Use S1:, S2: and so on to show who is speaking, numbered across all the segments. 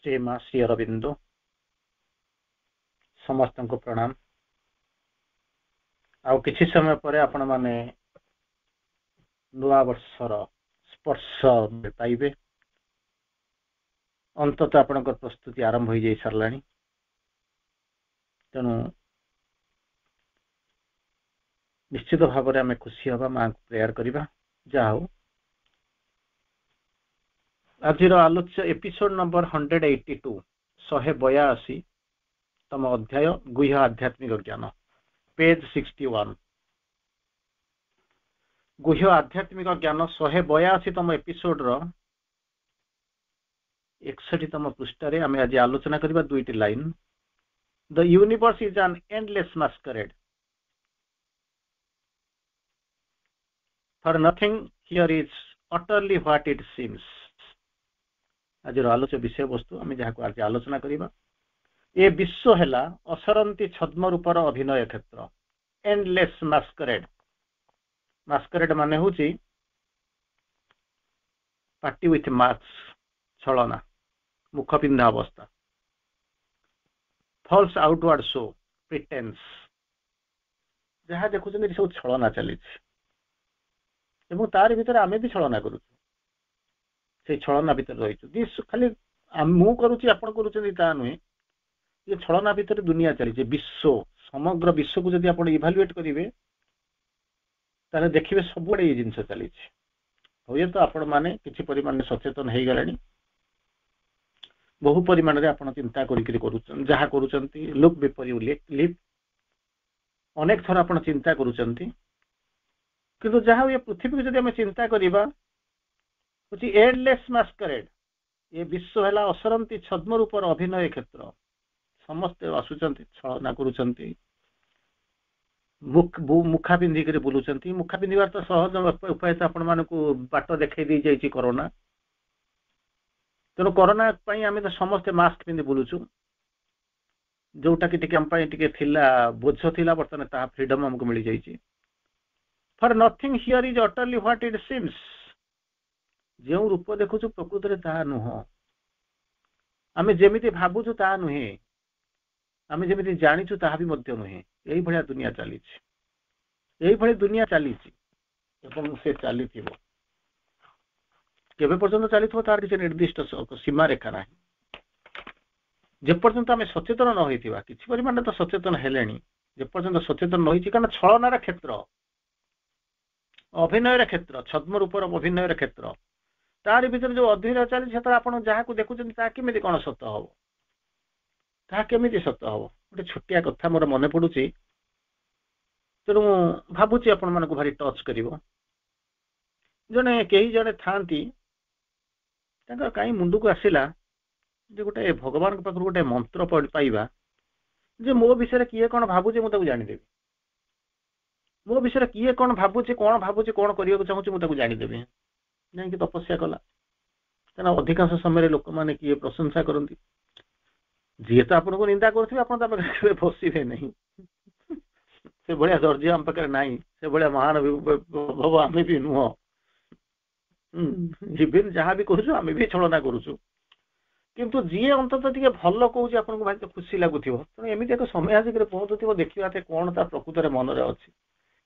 S1: श्री माँ श्री अरविंदो समस्त को प्रणाम। आउ किछि समय पर आपण माने नुआ वर्षर स्पर्श पाइबे। अंतत आपण प्रस्तुति आरंभ हो जाई सारलानी। तेणु निश्चित भाव में आम खुशी हवा माँ को प्रेयर करवा। जाओ आज आलोच्य एपिसोड नंबर 182 182 तम अध्याय गुह्य आध्यात्मिक ज्ञान पेज 61 गुह्य आध्यात्मिक ज्ञान 182 तम एपिसोड 61 तम पृष्ठ आम आज आलोचना करबा दुईटी line. The universe is an endless masquerade for nothing here is utterly what it seems. आज आलोच्य विषय वस्तु आम जहाँ को आज आलोचना करबा ए विश्व है असरंती छद्म रूपर अभिनय क्षेत्र। एंडलेस मास्करेड मास्करेड माने होची पार्टी विथ मास्क छलना मुख पिंधा अवस्था। फॉल्स आउटवर्ड शो प्रिटेंस जहाँ देखुं सब छलना चली तार भीतर आम भी छलना करूँ से छलना भीतर रही खाली मु करुच्ची आपण करुँचा नुहे ये छलना भीतर दुनिया चली विश्व समग्र विश्व को जब आप इभालुएट करेंगे ताले देखिए सबुआड़े ये जिनस चली हे तो आपण मैंने किसी परिमाण सचेतन हो गले बहु परिमाण आप चिंता जहाँ कर लुक बिफोर यू लिव अनेक थर आप चिंता करुँच किंतु जहाँ ये पृथ्वी को जब आम चिंता करवा हूँ एंडलेस मास्करेड ये विश्व है असरंती छद्म रूपर अभिनय क्षेत्र। समस्ते आसुचंती छलना करुचंती मुखा पिंधिक बुलूं। मुखा पिंधार तो सहज उपाय तो आपण मानक बाट देखई दी जाइए कोरोना। तेणु कोरोना आम तो समस्ते मास्क पिंधि बुलूचु जोटा कि बोझ थिला बर्तमान ता फ्रीडम हमको मिल जाइए। For nothing here is utterly what it seems जो रूप देखुचु प्रकृत में ता नुह आम जेमिति भावुचु ता नुहे आम जमी जाचु ता भी नुहे यही भाया दुनिया चली यही भाई दुनिया चली से चली केवे पर्यंत चली तार किसी निर्दिष्ट सीमा रेखा ना जेपर्यंत आम सचेतन न होता कि परिमाण तो सचेतन है जेपर्यंत सचेतन न कारण छलनार क्षेत्र अभिनय क्षेत्र छद्म रूपर अभिनय क्षेत्र तार भीतर जो अधीर चली आप जहाँ को देखुं केमी कौन सत हम ताहा केमिति सत हम गोटे छोटिया कथा मोर मन पड़ुची तेणु भावुची आपण मानक भारी टच कर जड़े कई जड़े था कहीं मुंड को आसला जे गोटे भगवान पाखर गोटे मंत्र पाइबा जे मो विषय किए कौन भावुचे मुझे जानीदेवी मो विषय किए कौन भावुचे कौन करने को चाहूँ मुझे जानीदेवी जाकि तपस्या कला क्या अधिकांश समय लोक मैंने किए प्रशंसा करती जी तो आपको निंदा करें बसवे नहीं से भाया धैर्य आम पाखे ना से भाया महान भव आम भी नुह इवेन जहाँ भी करुचु आम भी छलना करुचु किंतु जी अंतत टे भल कौच आपको भाई खुशी लगुथ तेणु एमती एक समय आसिक पहुँचुव देखा कौन ता प्रकृत में मनरे अच्छी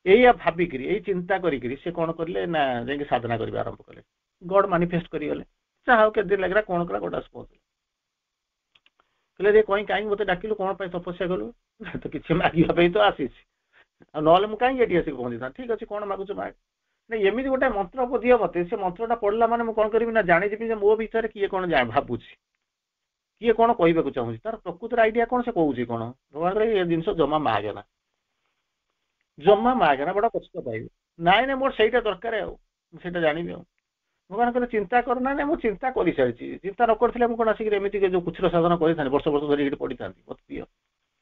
S1: यही भाविक यही चिंता करी से कौन कले ना जा साधना करने आरंभ कले गॉड मैनिफेस्ट करें चाहे के दिन लगे कौन कला गोटा पहुँचले कहले कहीं कहीं मत डाकिलु कौन तपस्या कलु तो किसी मागे तो आसी ना कहीं ये आसिक पहुँची था ठीक अच्छे कौन मागुच माग नहीं एमती गोटे मंत्र को दिए मत से मंत्रटा पढ़ला मैंने कौन करी ना जानी मो विषय किए कौन भावुची किए कौन कहवाक चाहूँगी तार प्रकृतर आइडिया कौन से कहूँ कौन भगवान ये जिन जमा मागे ना बड़ा कष्ट पाइबे नाई ना मोर से दरकार आईटा जानी भगवान कहते चिंता करना ना मुझे चिंता कर सारी चिंता न कर कौन आसिक एमती जो कुछ साधन कर वर्ष वर्ष धरिक पढ़ी था मत दिए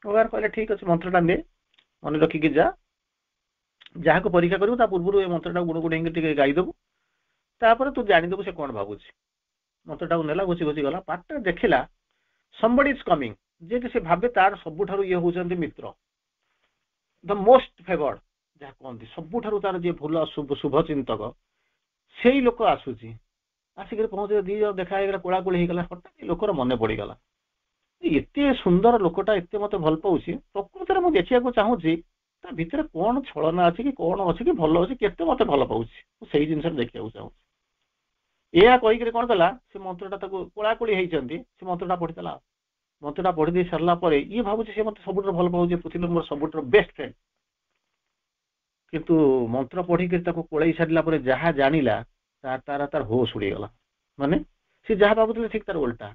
S1: भगवान कहले ठीक अच्छे मंत्रटा दे मन रखिकी जहाँ को परीक्षा करूँ पूर्व ये मंत्रटा गुण गुण गाईदेबू तापर तू जानीदेबू से कौन भावुची मंत्रटा को नेला घोषी घोषी गला पार्ट देखला समबडी इज कमिंग जे कि से भावे तार सबुठारु ये होचंती मित्र द मोस्ट फेवर्ड जहाँ कहते सबुठारु तार जे भूल शुभ चिंतक से ही लोक आसूची ଆସିକରି ପହଞ୍ଚିଲେ, ଦି ଜଣ ଦେଖା ହେଇଗଲା, କୋଳାକୁଳି ହେଇଗଲା। ହଠାତ୍ ଲୋକର ମନେ ପଡିଗଲା, ଏତେ ସୁନ୍ଦର ଲୋକଟା, ଏତେ ମତେ ଭଲ ପାଉଛି, ପ୍ରକୃତରେ ମୁଁ ଦେଖିବାକୁ ଚାହୁଁଛି ତା ଭିତରେ କଣ ଛଳନା ଅଛି କି କଣ ଅଛି କି ଭଲ ଅଛି, କେତେ ମତେ ଭଲ ପାଉଛି, ମୁଁ ସେଇ ଜିନିଷଟା ଦେଖିବାକୁ ଚାହୁଁଛି। ଏହା କହିକିରି କଣ କଲା, ସେ ମନ୍ତ୍ରଟା, ତାକୁ କୋଳାକୁଳି ହେଇଛନ୍ତି, ସେ ମନ୍ତ୍ରଟା ପଢିଦେଲା। ମନ୍ତ୍ରଟା ପଢି ଦେଇ ସାରିଲା ପରେ ଇଏ ଭାବୁଛି ସେ ମତେ ସବୁଠାରୁ ଭଲ ପାଉଛି, ପୃଥିବୀର ମୋର ସବୁଠାରୁ ବେଷ୍ଟ ଫ୍ରେଣ୍ଡ। କିନ୍ତୁ ମନ୍ତ୍ର ପଢିକିରି ତାକୁ କୋଳେଇ ସାରିଲା ପରେ ଯାହା ଜାଣିଲା, ତାର ହୋସ ଉଡିଗଲା। ମାନେ ସେ ଯାହା ଭାବୁଥିଲେ ଠିକ ତାର ଓଲଟା।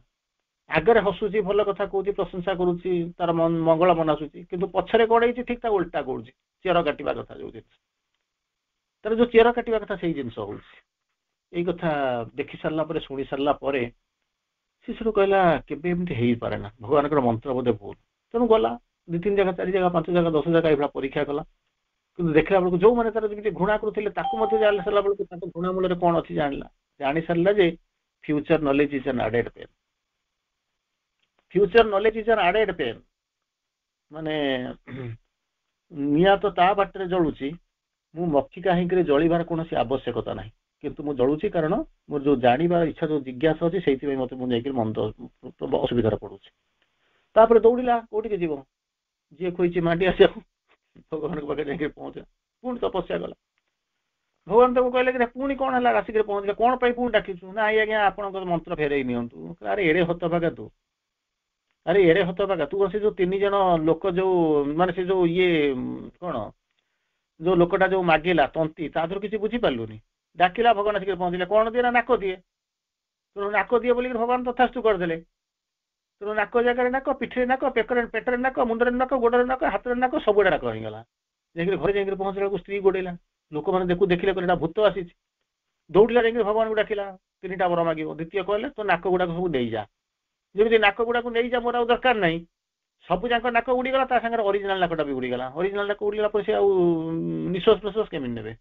S1: ଆଗରେ ହସୁଛି, ଭଲ କଥା କହୁଛି, ପ୍ରଶଂସା କରୁଛି, ତାର ମଙ୍ଗଳ ମନାସୁଛି, କିନ୍ତୁ ପଛରେ କଣ ହେଇଛି ଠିକ ତା ଓଲଟା କରୁଛି। ଚେର କାଟିବା କଥା ଯୋଉ ଜିନିଷ, ତାର ଯୋଉ ଚେର କାଟିବା କଥା ସେଇ ଜିନିଷ ହଉଛି। ଏଇ କଥା ଦେଖି ସାରିଲା ପରେ, ଶୁଣି ସାରିଲା ପରେ ସେ ସେଠୁ କହିଲା କେବେ ଏମିତି ହେଇପାରେ ନା, ଭଗବାନଙ୍କର ମନ୍ତ୍ର ବୋଧେ ଭୁଲ। ତେଣୁ ଗଲା 2-3 ଜାଗା, 4 ଜାଗା, 5 ଜାଗା, 10 ଜାଗା ଏଇଭଳିଆ ପରୀକ୍ଷା କଲା। କିନ୍ତୁ ଦେଖିଲା ବେଳକୁ ଯୋଉମାନେ ତାର ଯେମିତି ଘୃଣା କରୁଥିଲେ ତାକୁ ମଧ୍ୟ ଜାଣି ସାରିଲା ବେଳକୁ ତାଙ୍କ ଘୃଣା ମୂଳରେ କଣ ଅଛି ଜାଣିଲା। ଜାଣି ସାରିଲା ଯେ future knowledge is an added pain. Future knowledge is an added pain. ମାନେ ନିଆଁ ତ ତା ବାଟରେ ଜଳୁଛି, ମୁଁ ମକ୍ଷିକା କାହିଁକି ଜଳିବାର କୌଣସି ଆବଶ୍ୟକତା ନାହିଁ, କିନ୍ତୁ ମୁଁ ଜଳୁଛି କାରଣ ମୋର ଯୋଉ ଜାଣିବାର ଇଚ୍ଛା, ଯୋଉ ଜିଜ୍ଞାସା ଅଛି, ସେଇଥିପାଇଁ ମତେ ମୁଁ ଯାଇକି ଅସୁବିଧାରେ ପଡୁଛି। ତାପରେ ଦୌଡ଼ିଲା, କୋଉଠିକି ଯିବ, ଯିଏ ଖୋଇଛି ମାଣ୍ଡି ଆସିବାକୁ, ଭଗବାନଙ୍କ ପାଖରେ ଯାଇକି ପହଞ୍ଚିଲା। ପୁଣି ତପସ୍ୟା କଲା। ଭଗବାନ ତାକୁ କହିଲେ କି ପୁଣି କଣ ହେଲା, ଆସିକି ପହଞ୍ଚିଲେ, କଣ ପାଇଁ ପୁଣି ଡାକିଛୁ? ନା ଆଜ୍ଞା ଆପଣଙ୍କ ମନ୍ତ୍ର ଫେରେଇ ନିଅନ୍ତୁ। ଆରେ ଏଡେ ହତଭାଗା ତୁ, ଆରେ ଏଡେ ହତଭାଗା ତୁ। ସେ ଯୋଉ 3 ଜଣ ଲୋକ, ଯୋଉ ମାନେ ସେ ଯୋଉ ଇଏ କଣ, ଯୋଉ ଲୋକଟା ଯୋଉ ମାଗିଲା ତନ୍ତି, ତା ଦେହରୁ କିଛି ବୁଝିପାରିଲୁନି। ଡାକିଲା, ଭଗବାନ ଆସିକି ପହଞ୍ଚିଲେ। କଣ ଦିଏ ନା ନାକ ଦିଏ। ତେଣୁ ନାକ ଦିଏ ବୋଲିକି ଭଗବାନ ତଥାସ୍ତୁ କରିଦେଲେ। ତେଣୁ ନାକ ଜାଗାରେ ନାକ, ପିଠିରେ ନାକ, ପେଟରେ ନାକ, ମୁଣ୍ଡରେ ନାକ, ଗୋଡରେ ନାକ, ହାତରେ ନାକ, ସବୁଆଡେ ନାକ ହେଇଗଲା। ଯାଇକିରି ଘରେ ଯାଇକିରି ପହଞ୍ଚିଲା ବେଳକୁ ସ୍ତ୍ରୀ ଗୋଡେଇଲା। ଲୋକମାନେ ଦେଖିଲେ କହିଲେ ଏଟା ଭୂତ ଆସିଛି। ଦୌଡ଼ିଲା, ଯାଇକିରି ଭଗବାନଙ୍କୁ ଡାକିଲା, 3ଟା ବର ମାଗିବ। ଦ୍ୱିତୀୟ କହିଲେ ତୋ ନାକ ଗୁଡାକ ସବୁ ନେଇଯା। ଯେମିତି ନାକ ଗୁଡାକୁ ନେଇଯା, ମୋର ଆଉ ଦରକାର ନାହିଁ। ସବୁ ଯାକ ନାକ ଉଡିଗଲା, ତା ସାଙ୍ଗରେ ଅରିଜିନାଲ ନାକଟା ବି ଉଡିଗଲା। ଅରିଜିନାଲ ନାକ ଉଡିଗଲା ପରେ ସେ ଆଉ ନିଶ୍ୱାସ ପ୍ରଶ୍ୱାସ କେମିତି ନେବେ?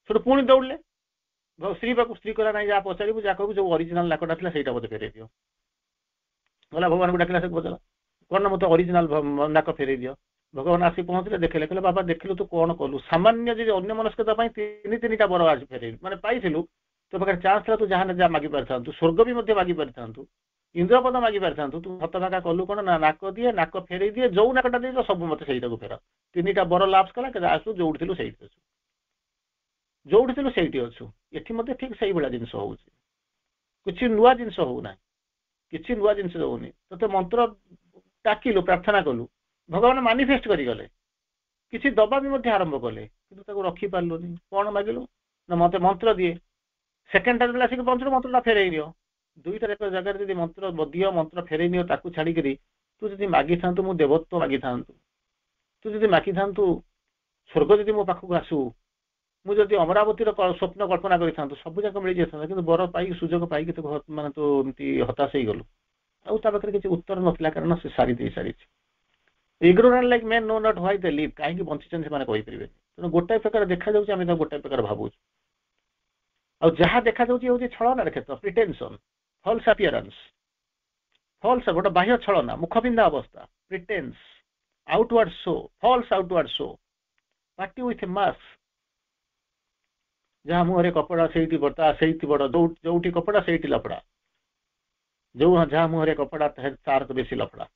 S1: ସେଠୁ ପୁଣି ଦୌଡ଼ିଲେ ସ୍ତ୍ରୀ ପାଖକୁ। ସ୍ତ୍ରୀ କହିଲା ନାହିଁ, ଯାହା ପଚାରିବୁ, ଯାହା କହିବୁ, ଯୋଉ ଅରିଜିନାଲ ନାକଟା ଥିଲା ସେଇଟା ମତେ ଫେରେଇ ଦିଅ। ଗଲା, ଭଗବାନଙ୍କୁ ଡାକିଲା, ସେ ପଚାରିଲା କଣ ନା, ମତେ ଅରିଜିନାଲ ନାକ ଫେରେଇ ଦିଅ। ଭଗବାନ ଆସି ପହଞ୍ଚିଲେ, ଦେଖିଲେ, କହିଲେ ବାବା ଦେଖିଲୁ ତୁ କଣ କଲୁ। ସାମାନ୍ୟ ଯଦି ଅନ୍ୟ ମନସ୍କତା ପାଇଁ 3ଟା ବର ଆଜି ଫେରେଇଲୁ, ମାନେ ପାଇଥିଲୁ। ତୋ ପାଖରେ ଚାନ୍ସ ଥିଲା, ତୁ ଯାହା ମାଗି ପାରିଥାନ୍ତୁ, ସ୍ୱର୍ଗ ବି ମଧ୍ୟ ମାଗି ପାରିଥାନ୍ତୁ, ଇନ୍ଦ୍ରପଦ ମାଗି ପାରିଥାନ୍ତୁ। ତୁ ହତଭାଗା କଲୁ କଣ ନା, ନାକ ଦିଏ, ନାକ ଫେରେଇ ଦିଏ, ଯୋଉ ନାକଟା ଦେଇଛ ସବୁ ମତେ ସେଇଟାକୁ ଫେରା। 3ଟା ବର ଲାଭ କଲା, ଆସୁ ଯୋଉଠି ଥିଲୁ ସେଇଠି ଅଛୁ, ଯୋଉଠି ଥିଲୁ ସେଇଠି ଅଛୁ। ଏଠି ମଧ୍ୟ ଠିକ ସେଇଭଳିଆ ଜିନିଷ ହଉଛି, କିଛି ନୂଆ ଜିନିଷ ହଉନାହିଁ, କିଛି ନୂଆ ଜିନିଷ ହଉନି। ତତେ ମନ୍ତ୍ର ଡାକିଲୁ, ପ୍ରାର୍ଥନା କଲୁ, ଭଗବାନ ମାନିଫେଷ୍ଟ କରିଗଲେ, କିଛି ଦବା ବି ମଧ୍ୟ ଆରମ୍ଭ କଲେ, କିନ୍ତୁ ତାକୁ ରଖିପାରିଲୁନି। କଣ ମାଗିଲୁ ନା, ମତେ ମନ୍ତ୍ର ଦିଏ। ସେକେଣ୍ଡ ଟାଇମ୍ ଆସିକି ମନ୍ତ୍ରଟା ଫେରେଇ ଦିଅ। 2ଟା ଜାଗାରେ ଯଦି ମନ୍ତ୍ର ଦିଅ, ମନ୍ତ୍ର ଫେରେଇ ନିଅ, ତାକୁ ଛାଡିକରି ତୁ ଯଦି ମାଗିଥାନ୍ତୁ ମୁଁ ଦେବତ୍ୱ ମାଗିଥାନ୍ତୁ, ତୁ ଯଦି ମାଗିଥାନ୍ତୁ ସ୍ୱର୍ଗ, ଯଦି ମୋ ପାଖକୁ ଆସୁ, ମୁଁ ଯଦି ଅମରାବତୀର ସ୍ୱପ୍ନ କଳ୍ପନା କରିଥାନ୍ତୁ, ସବୁ ଯାକ ମିଳିଯାଇଥାନ୍ତା। କିନ୍ତୁ ବର ପାଇକି, ସୁଯୋଗ ପାଇକି ମାନେ ତୁ ଏମିତି ହତାଶ ହେଇଗଲୁ। ଆଉ ତା ପାଖରେ କିଛି ଉତ୍ତର ନଥିଲା, କାରଣ ସେ ସାରି ଦେଇ ସାରିଛି। Ignorant like men know not why they live. କାହିଁକି ବଞ୍ଚିଛନ୍ତି ସେମାନେ କହିପାରିବେନି। ତେଣୁ ଗୋଟାଏ ପ୍ରକାର ଦେଖାଯାଉଛି, ଆମେ ତାକୁ ଗୋଟାଏ ପ୍ରକାର ଭାବୁଛୁ। ଆଉ ଯାହା ଦେଖାଯାଉଛି ହେଉଛି ଛଳନାର କ୍ଷେତ୍ର, ପ୍ରିଟେନସନ, ଫଲ୍ସ ଆପିୟରାନ୍ସ, ଫଲ୍ସ, ଗୋଟେ ବାହ୍ୟ ଛଳନା, ମୁଖବିନ୍ଧା ଅବସ୍ଥା, pretence, outward show, false outward show, party with a mask. ଯାହା ମୁହଁରେ କପଡା ସେଇଠି ବଡ, ସେଇଠି ବଡ, ଯୋଉଠି କପଡା ସେଇଠି ଲପଡା, ଯାହା ମୁହଁରେ କପଡା ତାର ତ ବେଶୀ ଲପଡା।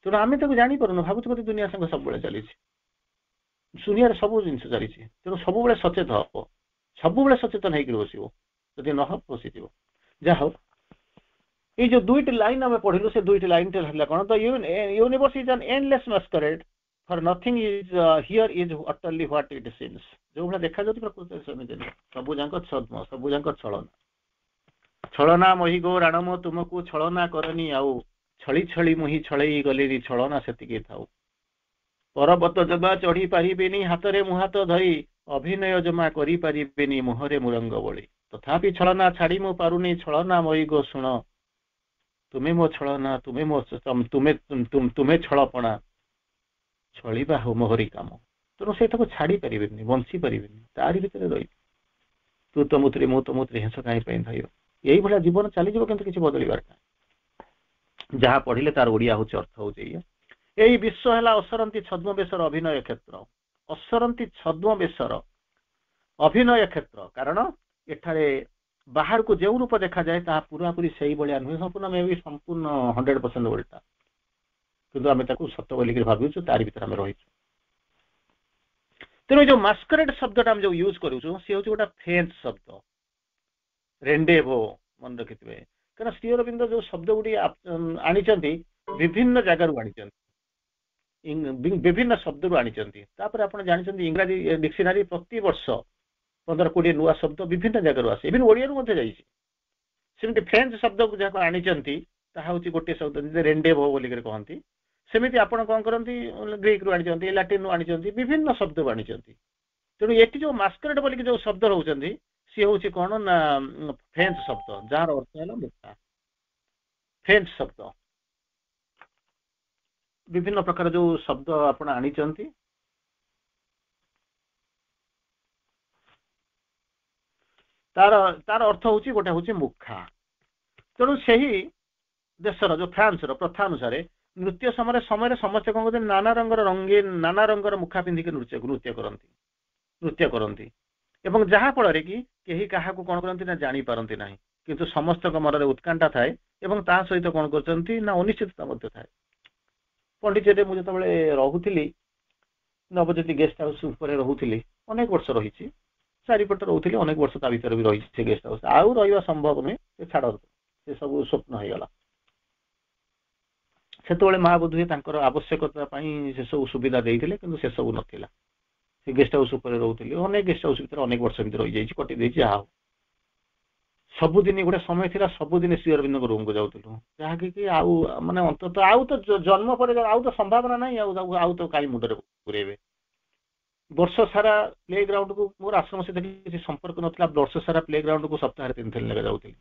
S1: ତେଣୁ ଆମେ ତାକୁ ଜାଣିପାରୁନୁ, ଭାବୁଛୁ ବୋଧେ ଦୁନିଆ ସାଙ୍ଗେ ସବୁବେଳେ ଚାଲିଛି, ଦୁନିଆରେ ସବୁ ଜିନିଷ ଚାଲିଛି। ତେଣୁ ସବୁବେଳେ ସଚେତ ହବ, ସବୁବେଳେ ସଚେତନ ହେଇକି ବସିବ, ଯଦି ନ ହବ ବସିଯିବ। ଯାହା ହଉ, ଏଇ ଯୋଉ 2ଟି ଲାଇନ ଆମେ ପଢିଲୁ, ସେ 2ଟି ଲାଇନଟା ହେଲା କଣ, the universe is an endless masquerade, for nothing is here is utterly what it seems. ଯୋଉ ଭଳିଆ ଦେଖାଯାଉଛି ପ୍ରକୃତରେ ସେମିତି ନୁହେଁ, ସବୁ ଯାକ ଛଦ୍ମ, ସବୁ ଯାକ ଛଳନା। ଛଳନା ମହି ଗୋ ରାଣମ, ତୁମକୁ ଛଳନା କରନି ଆଉ, ଛଳି ଛଳି ମୁହିଁ ଛଳେଇ ଗଲିରି, ଛଳନା ସେତିକି ଥାଉ। ପରବତ ଜମା ଚଢି ପାରିବେନି, ହାତରେ ମୁହାତ ଧରି, ଅଭିନୟ ଜମା କରିପାରିବେନି, ମୁହଁରେ ମୁରଙ୍ଗ ବଳି। ତଥାପି ଛଳନା ଛାଡି ମୁଁ ପାରୁନି, ଛଳନା ମଇ ଗୋ ଶୁଣ, ତୁମେ ମୋ ଛଳନା, ତୁମେ ଛଳପଣା, ଛଳିବା ହଉ ମୋହରି କାମ। ତେଣୁ ସେଇଟାକୁ ଛାଡି ପାରିବେନି, ବଞ୍ଚି ପାରିବେନି, ତାରି ଭିତରେ ରହିବେ। ତୁ ତ ମୁତ୍ରି, ମୁଁ ତ ମୁତ୍ରି, ହେଁସ କାହିଁ ପାଇଁ ଧଇବ। ଏଇଭଳିଆ ଜୀବନ ଚାଲିଯିବ, କିନ୍ତୁ କିଛି ବଦଳିବାର ନାହିଁ। ଯାହା ପଢିଲେ ତାର ଓଡିଆ ହଉଛି, ଅର୍ଥ ହଉଛି ଏଇଆ। ଏଇ ବିଶ୍ୱ ହେଲା ଅସରନ୍ତି ଛଦ୍ମ ବେଶର ଅଭିନୟ କ୍ଷେତ୍ର। ଅସରନ୍ତି ଛଦ୍ମ ବେଶର ଅଭିନୟ କ୍ଷେତ୍ର, କାରଣ ଏଠାରେ ବାହାରକୁ ଯେଉଁ ରୂପ ଦେଖାଯାଏ ତାହା ପୁରାପୁରି ସେଇଭଳିଆ ନୁହେଁ, ସମ୍ପୂର୍ଣ୍ଣ ମେ ବି ସମ୍ପୂର୍ଣ୍ଣ 100% ଓଲଟା, କିନ୍ତୁ ଆମେ ତାକୁ ସତ ବୋଲିକି ଭାବୁଛୁ, ତାରି ଭିତରେ ଆମେ ରହିଛୁ। ତେଣୁ ଯୋଉ ମାସ୍କରେଡ୍ ଶବ୍ଦଟା ଆମେ ଯୋଉ ୟୁଜ କରୁଛୁ ସେ ହେଉଛି ଗୋଟେ ଫ୍ରେଞ୍ଚ ଶବ୍ଦ, ରେଣ୍ଡେଭୋ, ମନେ ରଖିଥିବେ। କାରଣ ଶ୍ରୀ ଅରବିନ୍ଦ ଯୋଉ ଶବ୍ଦ ଗୁଡ଼ିକ ଆଣିଛନ୍ତି ବିଭିନ୍ନ ଜାଗାରୁ ଆଣିଛନ୍ତି, ବିଭିନ୍ନ ଶବ୍ଦରୁ ଆଣିଛନ୍ତି। ତାପରେ ଆପଣ ଜାଣିଛନ୍ତି ଇଂରାଜୀ ଡିକ୍ସନାରୀ ପ୍ରତିବର୍ଷ 15-20 ନୂଆ ଶବ୍ଦ ବିଭିନ୍ନ ଜାଗାରୁ ଆସେ, ଇଭିନ୍ ଓଡ଼ିଆରୁ ମଧ୍ୟ ଯାଇଛି। ସେମିତି ଫ୍ରେଞ୍ଚ ଶବ୍ଦକୁ ଯାହାକୁ ଆଣିଛନ୍ତି ତାହା ହେଉଛି ଗୋଟିଏ ଶବ୍ଦ, ରେଣ୍ଡେଭୋ ବୋଲିକରି କହନ୍ତି। ସେମିତି ଆପଣ କଣ କରନ୍ତି, ଗ୍ରୀକରୁ ଆଣିଛନ୍ତି, ଲାଟିନରୁ ଆଣିଛନ୍ତି, ବିଭିନ୍ନ ଶବ୍ଦରୁ ଆଣିଛନ୍ତି। ତେଣୁ ଏଠି ଯୋଉ ମାସ୍କରେଡ୍ ବୋଲିକି ଯୋଉ ଶବ୍ଦ ରହୁଛନ୍ତି ସିଏ ହେଉଛି କଣ ନା ଫ୍ରେଞ୍ଚ ଶବ୍ଦ, ଯାହାର ଅର୍ଥ ହେଲା ମୁକ୍ତା। ଫ୍ରେଞ୍ଚ ଶବ୍ଦ ବିଭିନ୍ନ ପ୍ରକାର ଯୋଉ ଶବ୍ଦ ଆପଣ ଆଣିଛନ୍ତି, ତାର ଅର୍ଥ ହେଉଛି ଗୋଟେ ହେଉଛି ମୁଖା। ତେଣୁ ସେହି ଦେଶର ଯୋଉ ଫ୍ରାନ୍ସର ପ୍ରଥା ଅନୁସାରେ ନୃତ୍ୟ ସମୟରେ ସମସ୍ତେ କଣ କରନ୍ତି, ନାନା ରଙ୍ଗର ରଙ୍ଗୀନ ନାନା ରଙ୍ଗର ମୁଖା ପିନ୍ଧିକି ନୃତ୍ୟ କରନ୍ତି ଏବଂ ଯାହା ଫଳରେ କି କେହି କାହାକୁ କଣ କରନ୍ତି ନା ଜାଣିପାରନ୍ତି ନାହିଁ, କିନ୍ତୁ ସମସ୍ତଙ୍କ ମନରେ ଉତ୍କଣ୍ଠା ଥାଏ ଏବଂ ତା ସହିତ କଣ କରୁଛନ୍ତି ନା ଅନିଶ୍ଚିତତା ମଧ୍ୟ ଥାଏ। ପଣ୍ଡିଚେରୀରେ ମୁଁ ଯେତେବେଳେ ରହୁଥିଲି, ନବଜ୍ୟୋତି ଗେଷ୍ଟ ହାଉସ ଉପରେ ରହୁଥିଲି, ଅନେକ ବର୍ଷ ରହିଛି, ଚାରିପଟେ ରହୁଥିଲି, ଅନେକ ବର୍ଷ ତା ଭିତରେ ବି ରହିଛି ସେ ଗେଷ୍ଟ ହାଉସ। ଆଉ ରହିବା ସମ୍ଭବ ନୁହେଁ, ସେ ଛାଡ଼ନ୍ତୁ, ସେ ସବୁ ସ୍ୱପ୍ନ ହେଇଗଲା। ସେତେବେଳେ ମା ବୋଧହୁଏ ତାଙ୍କର ଆବଶ୍ୟକତା ପାଇଁ ସେ ସବୁ ସୁବିଧା ଦେଇଥିଲେ, କିନ୍ତୁ ସେ ସବୁ ନଥିଲା। ସେ ଗେଷ୍ଟ ହାଉସ ଉପରେ ରହୁଥିଲି, ଅନେକ ଗେଷ୍ଟ ହାଉସ ଭିତରେ ଅନେକ ବର୍ଷ ଭିତରେ ରହିଯାଇଛି, କଟି ଦେଇଛି। ଯାହା ହଉ, ସବୁଦିନ ଗୋଟେ ସମୟ ଥିଲା, ସବୁଦିନ ଶ୍ରୀ ଅରବିନ୍ଦଙ୍କ ରୁମକୁ ଯାଉଥିଲୁ, ଯାହାକି ଆଉ ମାନେ ଅନ୍ତତଃ ଆଉ ତ ଜନ୍ମ ପରେ ଆଉ ତ ସମ୍ଭାବନା ନାହିଁ, ଆଉ ତ କାହିଁ ମୁଣ୍ଡରେ ପୁରେଇବେ। ବର୍ଷ ସାରା ପ୍ଲେ ଗ୍ରାଉଣ୍ଡକୁ, ମୋର ଆଶ୍ରମ ସହିତ କିଛି ସମ୍ପର୍କ ନଥିଲା, ବର୍ଷ ସାରା ପ୍ଲେ ଗ୍ରାଉଣ୍ଡକୁ ସପ୍ତାହରେ 3 ଥର ଲେଖା ଯାଉଥିଲି।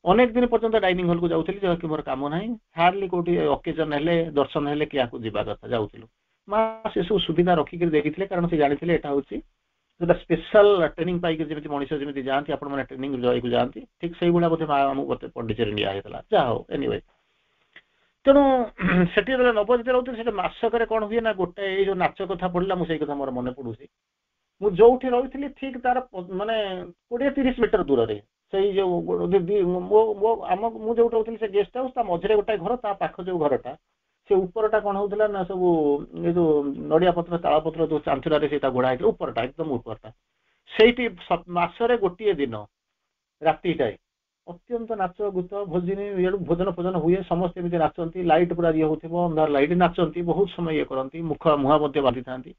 S1: ଅନେକ ଦିନ ପର୍ଯ୍ୟନ୍ତ ଡାଇନିଂ ହଲକୁ ଯାଉଥିଲି, ଯାହାକି ମୋର କାମ ନାହିଁ, ହାର୍ଡଲି କୋଉଠି ଅକେଜନ ହେଲେ, ଦର୍ଶନ ହେଲେ କିଆକୁ ଯିବା କଥା ଯାଉଥିଲୁ। ମା ସେସବୁ ସୁବିଧା ରଖିକି ଦେଇଥିଲେ, କାରଣ ସେ ଜାଣିଥିଲେ ଏଟା ହେଉଛି ଯୋଉଟା ସ୍ପେଶାଲ ଟ୍ରେନିଂ ପାଇକି ଯେମିତି ମଣିଷ ଯେମିତି ଯାଆନ୍ତି, ଆପଣମାନେ ଟ୍ରେନିଂ ଯାଇକୁ ଯାଆନ୍ତି, ଠିକ ସେଇଭଳିଆ ବୋଧେ ମା ଆମକୁ ଗୋଟେ ପଣ୍ଡିଚେରୀ ନିଆ ହେଇଥିଲା। ଯାହା ହଉ, ଏନିୱେ, ତେଣୁ ସେଠି ଯେତେବେଳେ ନବଜ୍ୟୋତି ରହୁଥିଲି, ସେଠି ମାସକରେ କଣ ହୁଏ ନା, ଗୋଟେ ଏଇ ଯୋଉ ନାଚ କଥା ପଡିଲା, ମୁଁ ସେଇ କଥା ମୋର ମନେ ପଡୁଛି। ମୁଁ ଯୋଉଠି ରହିଥିଲି ଠିକ ତାର ମାନେ 20-30 ମିଟର ଦୂରରେ ସେଇ ଯୋଉ ମୁଁ ଯୋଉଠି ରହୁଥିଲି ସେ ଗେଷ୍ଟ ହାଉସ, ତା ମଝିରେ ଗୋଟେ ଘର, ତା ପାଖ ଯୋଉ ଘରଟା, ସେ ଉପରଟା କଣ ହଉଥିଲା ନା, ସବୁ ଏଇ ଯୋଉ ନଡିଆ ପତ୍ର ତାଳ ପତ୍ର ଯୋଉ ଚାଞ୍ଚୁରାରେ ସେଇଟା ଘୋଡା ହେଇଥିଲା, ଉପରଟା ଏକଦମ ଉପରଟା, ସେଇଠି ମାସରେ ଗୋଟିଏ ଦିନ ରାତିଟାଏ ଅତ୍ୟନ୍ତ ନାଚ ଗୀତ ଭୋଜନ ଫୋଜନ ହୁଏ, ସମସ୍ତେ ଏମିତି ନାଚନ୍ତି, ଲାଇଟ ପୁରା ଇଏ ହଉଥିବ, ଅନ୍ଧାର ଲାଇଟ, ନାଚନ୍ତି, ବହୁତ ସମୟ ଇଏ କରନ୍ତି, ମୁହଁ ମଧ୍ୟ ବାନ୍ଧିଥାନ୍ତି,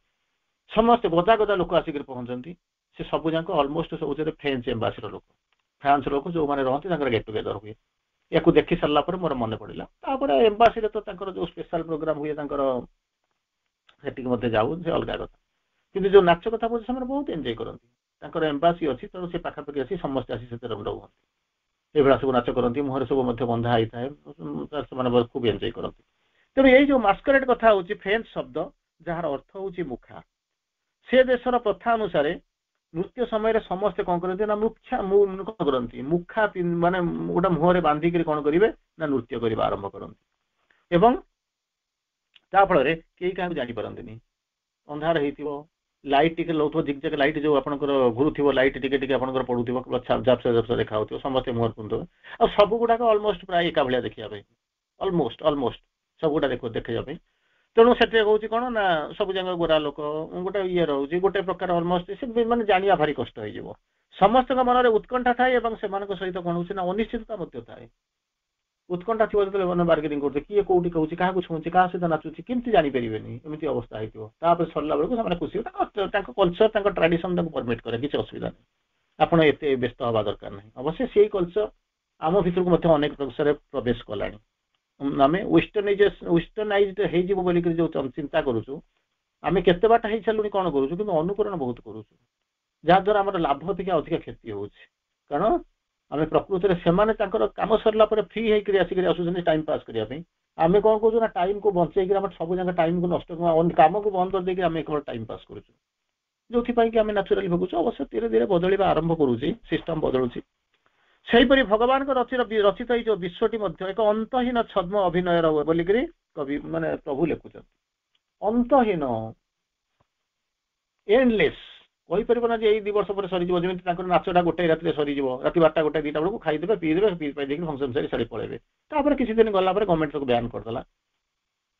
S1: ସମସ୍ତେ ଗଦା ଗଦା ଲୋକ ଆସିକରି ପହଞ୍ଚନ୍ତି। ସେ ସବୁ ଯାକ ଅଲମୋଷ୍ଟ ସବୁ ଫ୍ରେଞ୍ଚ ଏମ୍ବାସିର ଲୋକ, ଫ୍ରାନ୍ସ ଲୋକ ଯୋଉମାନେ ରହନ୍ତି, ତାଙ୍କର ଗେଟ୍ ଟୁଗେଦର ହୁଏ। ୟାକୁ ଦେଖି ସାରିଲା ପରେ ମୋର ମନେ ପଡିଲା, ତାପରେ ଏମ୍ବାସିରେ ତ ତାଙ୍କର ଯୋଉ ସ୍ପେଶାଲ ପ୍ରୋଗ୍ରାମ ହୁଏ ତାଙ୍କର, ସେଠିକି ମଧ୍ୟ ଯାଉ, ସେ ଅଲଗା କଥା। କିନ୍ତୁ ଯୋଉ ନାଚ କଥା କହୁଛି, ସେମାନେ ବହୁତ ଏନ୍ଜୟ କରନ୍ତି, ତାଙ୍କର ଏମ୍ବାସି ଅଛି, ତେଣୁ ସେ ପାଖାପାଖି ଆସି ସମସ୍ତେ ଆସି ସେଥିରେ ରହୁଛନ୍ତି, ଏଇଭଳିଆ ସବୁ ନାଚ କରନ୍ତି, ମୁହଁରେ ସବୁ ମଧ୍ୟ ବନ୍ଧା ହେଇଥାଏ, ସେମାନେ ଖୁବ ଏନ୍ଜୟ କରନ୍ତି। ତେଣୁ ଏଇ ଯୋଉ ମାସ୍କରେଡ୍ କଥା ହଉଛି ଫ୍ରେଞ୍ଚ ଶବ୍ଦ, ଯାହାର ଅର୍ଥ ହଉଛି ମୁଖା। ସେ ଦେଶର ପ୍ରଥା ଅନୁସାରେ ନୃତ୍ୟ ସମୟରେ ସମସ୍ତେ କଣ କରନ୍ତି ନା, କଣ କରନ୍ତି, ମୁଖା ମାନେ ଗୋଟେ ମୁହଁରେ ବାନ୍ଧିକିରି କଣ କରିବେ ନା, ନୃତ୍ୟ କରିବା ଆରମ୍ଭ କରନ୍ତି ଏବଂ ତା ଫଳରେ କେହି କାହାକୁ ଜାଣିପାରନ୍ତିନି, ଅନ୍ଧାର ହେଇଥିବ, ଲାଇଟ୍ ଟିକେ ଲଉଥିବ, ଝିକଝାକ ଲାଇଟ୍ ଯୋଉ ଆପଣଙ୍କର ଘୁରୁଥିବ, ଲାଇଟ୍ ଟିକେ ଟିକେ ଆପଣଙ୍କର ପଡୁଥିବ, ଝାପ୍ସା ଦେଖା ହଉଥିବ, ସମସ୍ତେ ମୁହଁରେ ପିନ୍ଧୁଥିବେ, ଆଉ ସବୁ ଗୁଡାକ ଅଲମୋଷ୍ଟ ପ୍ରାୟ ଏକା ଭଳିଆ ଦେଖିବା ପାଇଁ, ଅଲମୋଷ୍ଟ ସବୁଗୁଡା ଦେଖିବା ପାଇଁ। ତେଣୁ ସେଠି ହଉଛି କଣ ନା, ସବୁ ଯାକ ଗୋରା ଲୋକ, ଗୋଟେ ଇଏ ରହୁଛି, ଗୋଟେ ପ୍ରକାର ଅଲମୋଷ୍ଟ ସେ ମାନେ ଜାଣିବା ଭାରି କଷ୍ଟ ହେଇଯିବ। ସମସ୍ତଙ୍କ ମନରେ ଉତ୍କଣ୍ଠା ଥାଏ ଏବଂ ସେମାନଙ୍କ ସହିତ କଣ ହଉଛି ନା, ଅନିଶ୍ଚିତତା ମଧ୍ୟ ଥାଏ। ଉତ୍କଣ୍ଠା ଥିବ ଯେତେବେଳେ ମାନେ ବାର୍ଗେନିଂ କରୁছে, କିଏ କୋଉଠି କହୁଛି, କାହାକୁ ଛୁଁଛି, କାହା ସହିତ ନାଚୁଛି, କେମିତି ଜାଣିପାରିବେନି, ଏମିତି ଅବସ୍ଥା ହେଇଥିବ। ତାପରେ ସରିଲା ବେଳକୁ ସେମାନେ ଖୁସି ହେବେ, ତାଙ୍କ କଲଚର, ତାଙ୍କ ଟ୍ରାଡିସନ ତାଙ୍କୁ ପରମିଟ୍ କରେ, କିଛି ଅସୁବିଧା ନାହିଁ, ଆପଣ ଏତେ ବ୍ୟସ୍ତ ହବା ଦରକାର ନାହିଁ। ଅବଶ୍ୟ ସେଇ କଲଚର ଆମ ଭିତରକୁ ମଧ୍ୟ ଅନେକ ପ୍ରକାରରେ ପ୍ରବେଶ କଲାଣି। ଆମେ ୱେଷ୍ଟର୍ଣ୍ଣାଇଜଡ ହେଇଯିବ ବୋଲିକରି ଯୋଉ ଚିନ୍ତା କରୁଛୁ, ଆମେ କେତେ ବାଟ ହେଇସାରିଲୁଣି, କଣ କରୁଛୁ, କିନ୍ତୁ ଅନୁକରଣ ବହୁତ କରୁଛୁ, ଯାହାଦ୍ୱାରା ଆମର ଲାଭ ଅଧିକା କ୍ଷତି ହଉଛି। କାରଣ ଆମେ ପ୍ରକୃତରେ ସେମାନେ ତାଙ୍କର କାମ ସରିଲା ପରେ ଫ୍ରି ହେଇକରି ଆସିକରି ଆସୁଛନ୍ତି ଟାଇମ ପାସ୍ କରିବା ପାଇଁ, ଆମେ କଣ କରୁଛୁ ନା, ଟାଇମକୁ ବଞ୍ଚେଇକି ଆମେ ସବୁ ଯାକ ଟାଇମକୁ ନଷ୍ଟ, କାମକୁ ବନ୍ଦ କରିଦେଇକି ଆମେ କେବଳ ଟାଇମ ପାସ୍ କରୁଛୁ, ଯୋଉଥିପାଇଁ କି ଆମେ ନ୍ୟାଚୁରାଲି ଭୋଗୁଛୁ। ଅବଶ୍ୟ ଧୀରେ ଧୀରେ ବଦଳିବା ଆରମ୍ଭ କରୁଛି, ସିଷ୍ଟମ ବଦଳୁଛି। ସେହିପରି ଭଗବାନଙ୍କ ରଚିତ ଏଇ ଯୋଉ ବିଶ୍ୱଟି ମଧ୍ୟ ଏକ ଅନ୍ତହୀନ ଛଦ୍ମ ଅଭିନୟର ବୋଲିକିରି କବି ମାନେ ପ୍ରଭୁ ଲେଖୁଛନ୍ତି, ଅନ୍ତହୀନ, ଏଣ୍ଡଲେସ୍, କହିପାରିବ ନା ଯେ ଏଇ 2 ବର୍ଷ ପରେ ସରିଯିବ। ଯେମିତି ତାଙ୍କର ନାଚଟା ଗୋଟେ ରାତିରେ ସରିଯିବ, ରାତି 12ଟା 1ଟା 2ଟା ବେଳକୁ ଖାଇଦେବେ ପିଇଦେବେ, ପିଇ ପାଇ ଦେଇକି ଫଙ୍କସନ ସାରି ସାରି ପଳେଇବେ। ତାପରେ କିଛି ଦିନ ଗଲା ପରେ ଗଭର୍ଣ୍ଣମେଣ୍ଟ ତାକୁ ବ୍ୟାନ୍ କରିଦେଲା।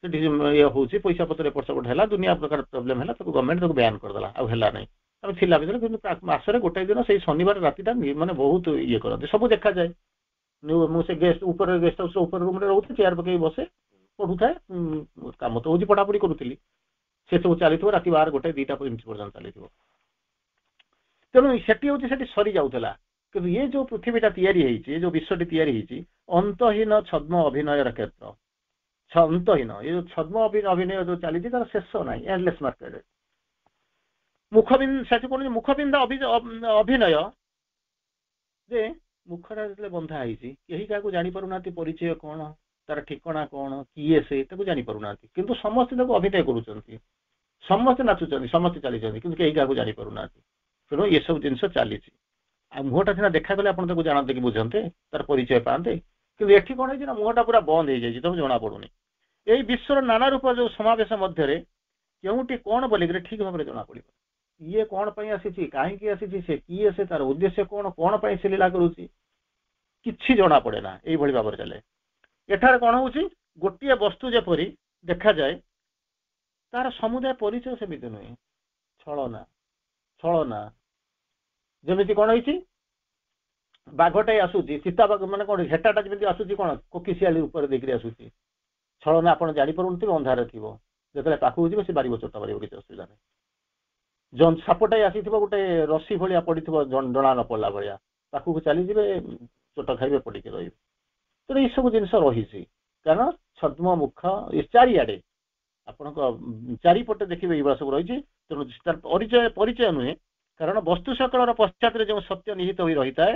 S1: ସେଠି ଇଏ ହଉଛି ପଇସା ପତ୍ର ଏପଟ ସେପଟ ହେଲା, ଦୁନିଆ ପ୍ରକାର ପ୍ରୋବ୍ଲେମ ହେଲା, ତାକୁ ଗଭର୍ଣ୍ଣମେଣ୍ଟ ତାକୁ ବ୍ୟାନ୍ କରିଦେଲା, ଆଉ ହେଲା ନାହିଁ। ଆମେ ଥିଲା ଭିତରେ କିନ୍ତୁ ମାସରେ ଗୋଟାଏ ଦିନ ସେଇ ଶନିବାର ରାତିଟା ମାନେ ବହୁତ ଇଏ କରନ୍ତି, ସବୁ ଦେଖାଯାଏ। ମୁଁ ସେ ଗେଷ୍ଟ ଉପରେ ଗେଷ୍ଟ ହାଉସର ଉପର ରୁମରେ ରହୁଥିଲି, ଚେୟାର ପକେଇ ବସେ, ପଢୁଥାଏ। କାମ ତ ହଉଛି ପଢାପଢି କରୁଥିଲି, ସେ ସବୁ ଚାଲିଥିବ ରାତି 12, 1, 2ଟା ପର୍ଯ୍ୟନ୍ତ ଚାଲିଥିବ। ତେଣୁ ସେଠି ହଉଛି ସେଠି ସରି ଯାଉଥିଲା। କିନ୍ତୁ ଇଏ ଯୋଉ ପୃଥିବୀଟା ତିଆରି ହେଇଛି, ଏ ଯୋଉ ବିଶ୍ୱଟି ତିଆରି ହେଇଛି, ଅନ୍ତହୀନ ଛଦ୍ମ ଅଭିନୟର କ୍ଷେତ୍ର। ଅନ୍ତହୀନ ଏ ଯୋଉ ଛଦ୍ମ ଅଭିନୟ ଯୋଉ ଚାଲିଛି ତାର ଶେଷ ନାହିଁ, ଏଣ୍ଡଲେସ୍ ମାର୍କେଟ। ସେଠି କଣ ମୁଖବିନ୍ଦ ଅଭିନୟ ଯେ ମୁଖଟା ଯେତେବେଳେ ବନ୍ଧା ହେଇଛି, କେହି କାହାକୁ ଜାଣିପାରୁନାହାନ୍ତି ପରିଚୟ କଣ, ତାର ଠିକଣା କଣ, କିଏ ସେ, ତାକୁ ଜାଣିପାରୁନାହାନ୍ତି। କିନ୍ତୁ ସମସ୍ତେ ତାକୁ ଅଭିନୟ କରୁଛନ୍ତି, ସମସ୍ତେ ନାଚୁଛନ୍ତି, ସମସ୍ତେ ଚାଲିଛନ୍ତି, କିନ୍ତୁ କେହି କାହାକୁ ଜାଣିପାରୁନାହାନ୍ତି। ତେଣୁ ଏସବୁ ଜିନିଷ ଚାଲିଛି। ଆଉ ମୁହଁଟା ସିନା ଦେଖାଗଲେ ଆପଣ ତାକୁ ଜାଣନ୍ତେ କି ବୁଝନ୍ତେ, ତାର ପରିଚୟ ପାଆନ୍ତେ। କିନ୍ତୁ ଏଠି କଣ ହେଇଛି ନା ମୁହଁଟା ପୁରା ବନ୍ଦ ହେଇଯାଇଛି, ତାକୁ ଜଣା ପଡୁନି। ଏଇ ବିଶ୍ୱର ନାନା ରୂପ ଯୋଉ ସମାବେଶ ମଧ୍ୟରେ କେଉଁଠି କଣ ବୋଲିକିରି ଠିକ ଭାବରେ ଜଣା ପଡିବ। ଇଏ କଣ ପାଇଁ ଆସିଛି, କାହିଁକି ଆସିଛି, ସେ କିଏ, ସେ ତାର ଉଦ୍ଦେଶ୍ୟ କଣ ପାଇଁ ସେ ଲୀଳା କରୁଛି, କିଛି ଜଣା ପଡେ ନା। ଏଇଭଳି ଭାବରେ ଚାଲେ। ଏଠାରେ କଣ ହଉଛି, ଗୋଟିଏ ବସ୍ତୁ ଯେପରି ଦେଖାଯାଏ, ତାର ସମୁଦାୟ ପରିଚୟ ସେମିତି ନୁହେଁ। ଛଳନା ଛଳନା। ଯେମିତି କଣ ହେଇଛି, ବାଘଟାଇ ଆସୁଛି, ଚିତାବାଘ ମାନେ କଣ ହେଟାଟା ଯେମିତି ଆସୁଛି, କଣ କୋକିଶିଆଳି ଉପରେ ଦେଇକିରି ଆସୁଛି। ଛଳନା ଆପଣ ଜାଣିପାରୁନଥିବେ, ଅନ୍ଧାରରେ ଥିବ, ଯେତେବେଳେ ପାଖକୁ ଯିବ ସେ ବାରିବ, ଚୋଟ ମାରିବ, କିଛି ଅସୁବିଧା ନାହିଁ। ସାପଟାଇ ଆସିଥିବ, ଗୋଟେ ରସି ଭଳିଆ ପଡିଥିବ, ଜଣା ନ ପଡିଲା ଭଳିଆ, ପାଖକୁ ଚାଲିଯିବେ, ଚୋଟ ଖାଇବେ, ପଡିକି ରହିବେ। ତେଣୁ ଏଇସବୁ ଜିନିଷ ରହିଛି। କାରଣ ଛଦ୍ମ ମୁଖ ଏ ଚାରିଆଡେ ଆପଣଙ୍କ ଚାରିପଟେ ଦେଖିବେ ଏଇଭଳିଆ ସବୁ ରହିଛି। ତେଣୁ ତାର ପରିଚୟ ନୁହେଁ, କାରଣ ବସ୍ତୁ ସକଳର ପଶ୍ଚାତରେ ଯେଉଁ ସତ୍ୟ ନିହିତ ହୋଇ ରହିଥାଏ,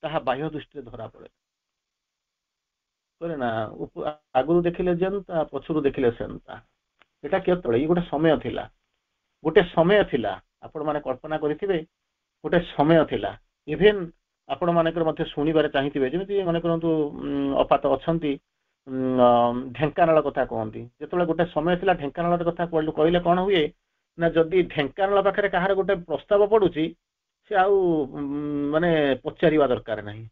S1: ତାହା ବାହ୍ୟ ଦୃଷ୍ଟିରେ ଧରା ପଡେ। ନା ଆଗରୁ ଦେଖିଲେ ଯେନ୍ତା, ପଛରୁ ଦେଖିଲେ ସେନ୍ତା। ଏଟା କେତେବେଳେ, ଇଏ ଗୋଟେ ସମୟ ଥିଲା, ଗୋଟେ ସମୟ ଥିଲା। ଆପଣ ମାନେ କଳ୍ପନା କରିଥିବେ, ଗୋଟେ ସମୟ ଥିଲା। ଇଭେନ ଆପଣ ମାନଙ୍କର ମଧ୍ୟ ଶୁଣିବାରେ ଚାହିଁଥିବେ, ଯେମିତି ମନେ କରନ୍ତୁ ଅପାତ ଅଛନ୍ତି, ଢେଙ୍କାନାଳ କଥା କୁହନ୍ତି। ଯେତେବେଳେ ଗୋଟେ ସମୟ ଥିଲା ଢେଙ୍କାନାଳର କଥା କହିଲେ କଣ ହୁଏ ନା, ଯଦି ଢେଙ୍କାନାଳ ପାଖରେ କାହାର ଗୋଟେ ପ୍ରସ୍ତାବ ପଡୁଛି, ସେ ଆଉ ମାନେ ପଚାରିବା ଦରକାର ନାହିଁ।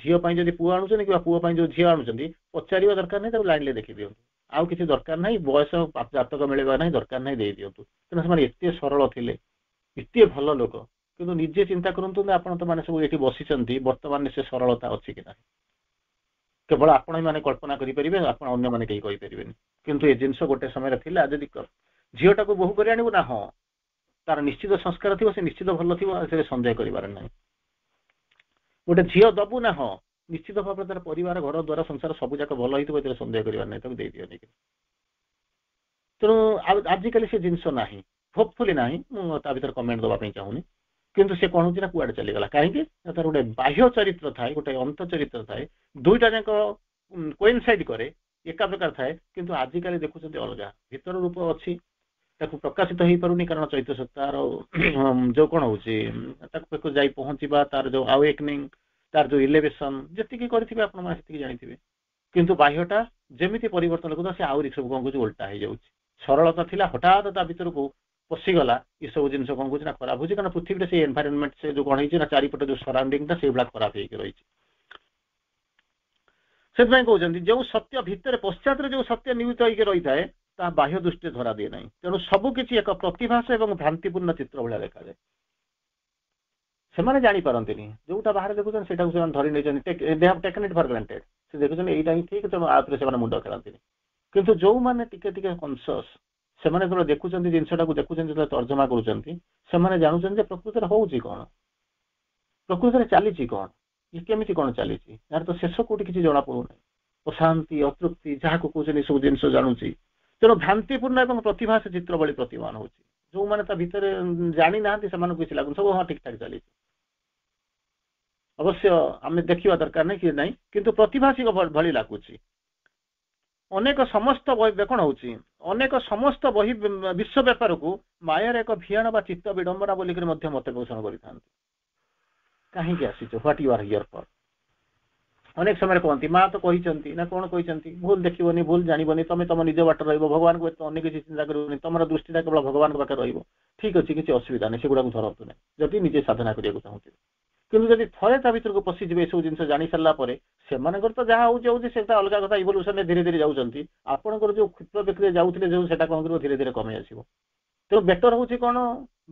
S1: ଝିଅ ପାଇଁ ଯଦି ପୁଅ ଆଣୁଛନ୍ତି କିମ୍ବା ପୁଅ ପାଇଁ ଯୋଉ ଝିଅ ଆଣୁଛନ୍ତି, ପଚାରିବା ଦରକାର ନାହିଁ, ତାକୁ ଲାଇନରେ ଦେଖିଦିଅନ୍ତୁ। ଆଉ କିଛି ଦରକାର ନାହିଁ, ବୟସ ଜାତକ ମିଳିବା ନାହିଁ, ଦରକାର ନାହିଁ, ଦେଇଦିଅନ୍ତୁ। ତେଣୁ ସେମାନେ ଏତେ ସରଳ ଥିଲେ, ଏତେ ଭଲ ଲୋକ। କିନ୍ତୁ ନିଜେ ଚିନ୍ତା କରନ୍ତୁ ନା, ଆପଣ ତ ମାନେ ସବୁ ଏଠି ବସିଛନ୍ତି, ବର୍ତ୍ତମାନ ସେ ସରଳତା ଅଛି କି ନାହିଁ? କେବଳ ଆପଣ ମାନେ କଳ୍ପନା କରିପାରିବେ, ଆପଣ ଅନ୍ୟମାନେ କେହି କହିପାରିବେନି। କିନ୍ତୁ ଏ ଜିନିଷ ଗୋଟେ ସମୟରେ ଥିଲା। ଯଦି ଝିଅଟାକୁ ବୋହୂ କରି ଆଣିବୁ ନା, ହଁ ତାର ନିଶ୍ଚିତ ସଂସ୍କାର ଥିବ, ସେ ନିଶ୍ଚିତ ଭଲ ଥିବ, ଏଥିରେ ସନ୍ଦେହ କରିବାର ନାହିଁ। ଗୋଟେ ଝିଅ ଦବୁ ନା, ହଁ ନିଶ୍ଚିତ ଭାବରେ ତାର ପରିବାର, ଘର ଦ୍ୱାର, ସଂସାର ସବୁ ଯାକ ଭଲ ହେଇଥିବ, ଏଥିରେ ସନ୍ଦେହ କରିବାର ନାହିଁ, ତାକୁ ଦେଇଦିଅନି। ତେଣୁ ଆଜିକାଲି ସେ ଜିନିଷ ନାହିଁ, ହୋପଫୁଲି ନାହିଁ। ମୁଁ ତା ଭିତରେ କମେଣ୍ଟ ଦେବା ପାଇଁ ଚାହୁଁନି। କିନ୍ତୁ ସେ କଣ ହଉଛି ନା, କୁଆଡେ ଚାଲିଗଲା। କାହିଁକି? ତାର ଗୋଟେ ବାହ୍ୟ ଚରିତ୍ର ଥାଏ, ଗୋଟେ ଅନ୍ତ ଚରିତ୍ର ଥାଏ, ଦୁଇଟା ଯାକ କୋଇନସାଇଡ କରେ, ଏକା ପ୍ରକାର ଥାଏ। କିନ୍ତୁ ଆଜିକାଲି ଦେଖୁଛନ୍ତି ଅଲଗା। ଭିତର ରୂପ ଅଛି, ତାକୁ ପ୍ରକାଶିତ ହେଇପାରୁନି, କାରଣ ଚୈତ୍ୟ ସତ୍ତାର ଯୋଉ କଣ ହଉଛି, ତାକୁ ଯାଇ ପହଞ୍ଚିବା, ତାର ଯୋଉ ଆୱେକନିଂ, ତାର ଯୋଉ ଇଲେଭେସନ ଯେତିକି କରିଥିବେ ଆପଣ ମାନେ ସେତିକି ଜାଣିଥିବେ। କିନ୍ତୁ ବାହ୍ୟଟା ଯେମିତି ପରିବର୍ତ୍ତନ କରୁଥିଲା, ସେ ଆହୁରି ସବୁ କଣ କହୁଛି, ଓଲଟା ହେଇଯାଉଛି। ସରଳତା ଥିଲା, ହଠାତ୍ ତା ଭିତରକୁ ପଶିଗଲା, ଏସବୁ ଜିନିଷ କଣ କହୁଛି ନା ଖରାପ ହଉଛି। କାରଣ ପୃଥିବୀରେ ସେଇ ଏନଭାଇରନମେଣ୍ଟ, ସେ ଯୋଉ କଣ ହେଇଛି ନା, ଚାରିପଟେ ଯୋଉ ସରାଉଣ୍ଡିଂଟା ସେଇଭଳିଆ ଖରାପ ହେଇକି ରହିଛି। ସେଥିପାଇଁ କହୁଛନ୍ତି, ଯୋଉ ସତ୍ୟ ଭିତରେ ପଶ୍ଚାତରେ ଯୋଉ ସତ୍ୟ ନିହିତ ହେଇକି ରହିଥାଏ, ତାହା ବାହ୍ୟ ଦୃଷ୍ଟିରେ ଧରା ଦିଏ ନାହିଁ। ତେଣୁ ସବୁ କିଛି ଏକ ପ୍ରତିଭାସ ଏବଂ ଭ୍ରାନ୍ତିପୂର୍ଣ୍ଣ ଚିତ୍ର ଭଳିଆ ଦେଖାଯାଏ। ସେମାନେ ଜାଣିପାରନ୍ତିନି, ଯୋଉଟା ବାହାରେ ଦେଖୁଛନ୍ତି ସେଇଟାକୁ ସେମାନେ ଧରି ନେଇଛନ୍ତି, they have taken it for granted. ସେ ଦେଖୁଛନ୍ତି ଏଇଟା ହିଁ ଠିକ, ତେଣୁ ଆଉଥରେ ସେମାନେ ମୁଣ୍ଡ ଖେଳାନ୍ତିନି। କିନ୍ତୁ ଯୋଉମାନେ ଟିକେ ଟିକେ କନସିୟସ୍, ସେମାନେ ଯେତେବେଳେ ଦେଖୁଛନ୍ତି, ଜିନିଷଟାକୁ ଦେଖୁଛନ୍ତି, ଯେତେବେଳେ ତର୍ଜମା କରୁଛନ୍ତି, ସେମାନେ ଜାଣୁଛନ୍ତି ଯେ ପ୍ରକୃତରେ ହଉଛି କଣ, ପ୍ରକୃତରେ ଚାଲିଛି କଣ, କେମିତି କଣ ଚାଲିଛି। ଏହାର ତ ଶେଷ କୋଉଠି କିଛି ଜଣା ପଡୁନାହିଁ। ଅଶାନ୍ତି, ଅତୃପ୍ତି, ଯାହାକୁ କହୁଛନ୍ତି ସବୁ ଜିନିଷ ଜାଣୁଛି। ତେଣୁ ଭ୍ରାନ୍ତିପୂର୍ଣ୍ଣ ଏବଂ ପ୍ରତିଭାସ ଚିତ୍ର ଭଳି ପ୍ରତିମାନ ହଉଛି। ଯୋଉମାନେ ତା ଭିତରେ ଜାଣିନାହାନ୍ତି, ସେମାନଙ୍କୁ କିଛି ଲାଗୁନି, ସବୁ ହଁ ଠିକ ଠାକ ଚାଲିଛି। ଅବଶ୍ୟ ଆମେ ଦେଖିବା ଦରକାର ନାହିଁ, କି ନାହିଁ, କିନ୍ତୁ ପ୍ରତିଭାସୀ ଭଳି ଲାଗୁଛି। ଅନେକ ସମସ୍ତ କଣ ହଉଛି, ଅନେକ ସମସ୍ତ ବହି ବିଶ୍ୱ ବ୍ୟାପାରକୁ ମାୟାର ଏକ ଭିଆଣ ବା ଚିତ୍ତ ବିଡମ୍ବନା ବୋଲିକରି ମଧ୍ୟ ମତ ପୋଷଣ କରିଥାନ୍ତି। କାହିଁକି ଆସିଛ, ହ୍ୱାଟ ୟୁ ଆର୍ ହିୟର ଫର। ଅନେକ ସମୟରେ କହନ୍ତି, ମା ତ କହିଛନ୍ତି ନା କଣ କହିଛନ୍ତି, ଭୁଲ ଦେଖିବନି, ଭୁଲ ଜାଣିବନି, ତମେ ତମ ନିଜ ବାଟ ରହିବ, ଭଗବାନଙ୍କୁ ଏତେ ଅନ୍ୟ କିଛି ଚିନ୍ତା କରିବନି, ତମର ଦୃଷ୍ଟିଟା କେବଳ ଭଗବାନଙ୍କ ପାଖରେ ରହିବ। ଠିକ ଅଛି, କିଛି ଅସୁବିଧା ନାହିଁ, ସେଗୁଡାକୁ ଧରନ୍ତୁ ନାହିଁ ଯଦି ନିଜେ ସାଧନା କରିବାକୁ ଚାହୁଁଥିବେ। କିନ୍ତୁ ଯଦି ଥରେ ତା ଭିତରକୁ ପଶିଯିବେ ଏସବୁ ଜିନିଷ ଜାଣି ସାରିଲା ପରେ, ସେମାନଙ୍କର ତ ଯାହା ହଉଛି ହଉଛି, ସେଟା ଅଲଗା କଥା, ଇଭଲ୍ୟୁସନରେ ଧୀରେ ଧୀରେ ଯାଉଛନ୍ତି। ଆପଣଙ୍କର ଯୋଉ କ୍ଷୁଦ୍ର ବ୍ୟକ୍ତିରେ ଯାଉଥିଲେ ଯୋଉ, ସେଟା କଣ କରିବ, ଧୀରେ ଧୀରେ କମି ଆସିବ। ତେଣୁ ବେଟର ହଉଛି କଣ,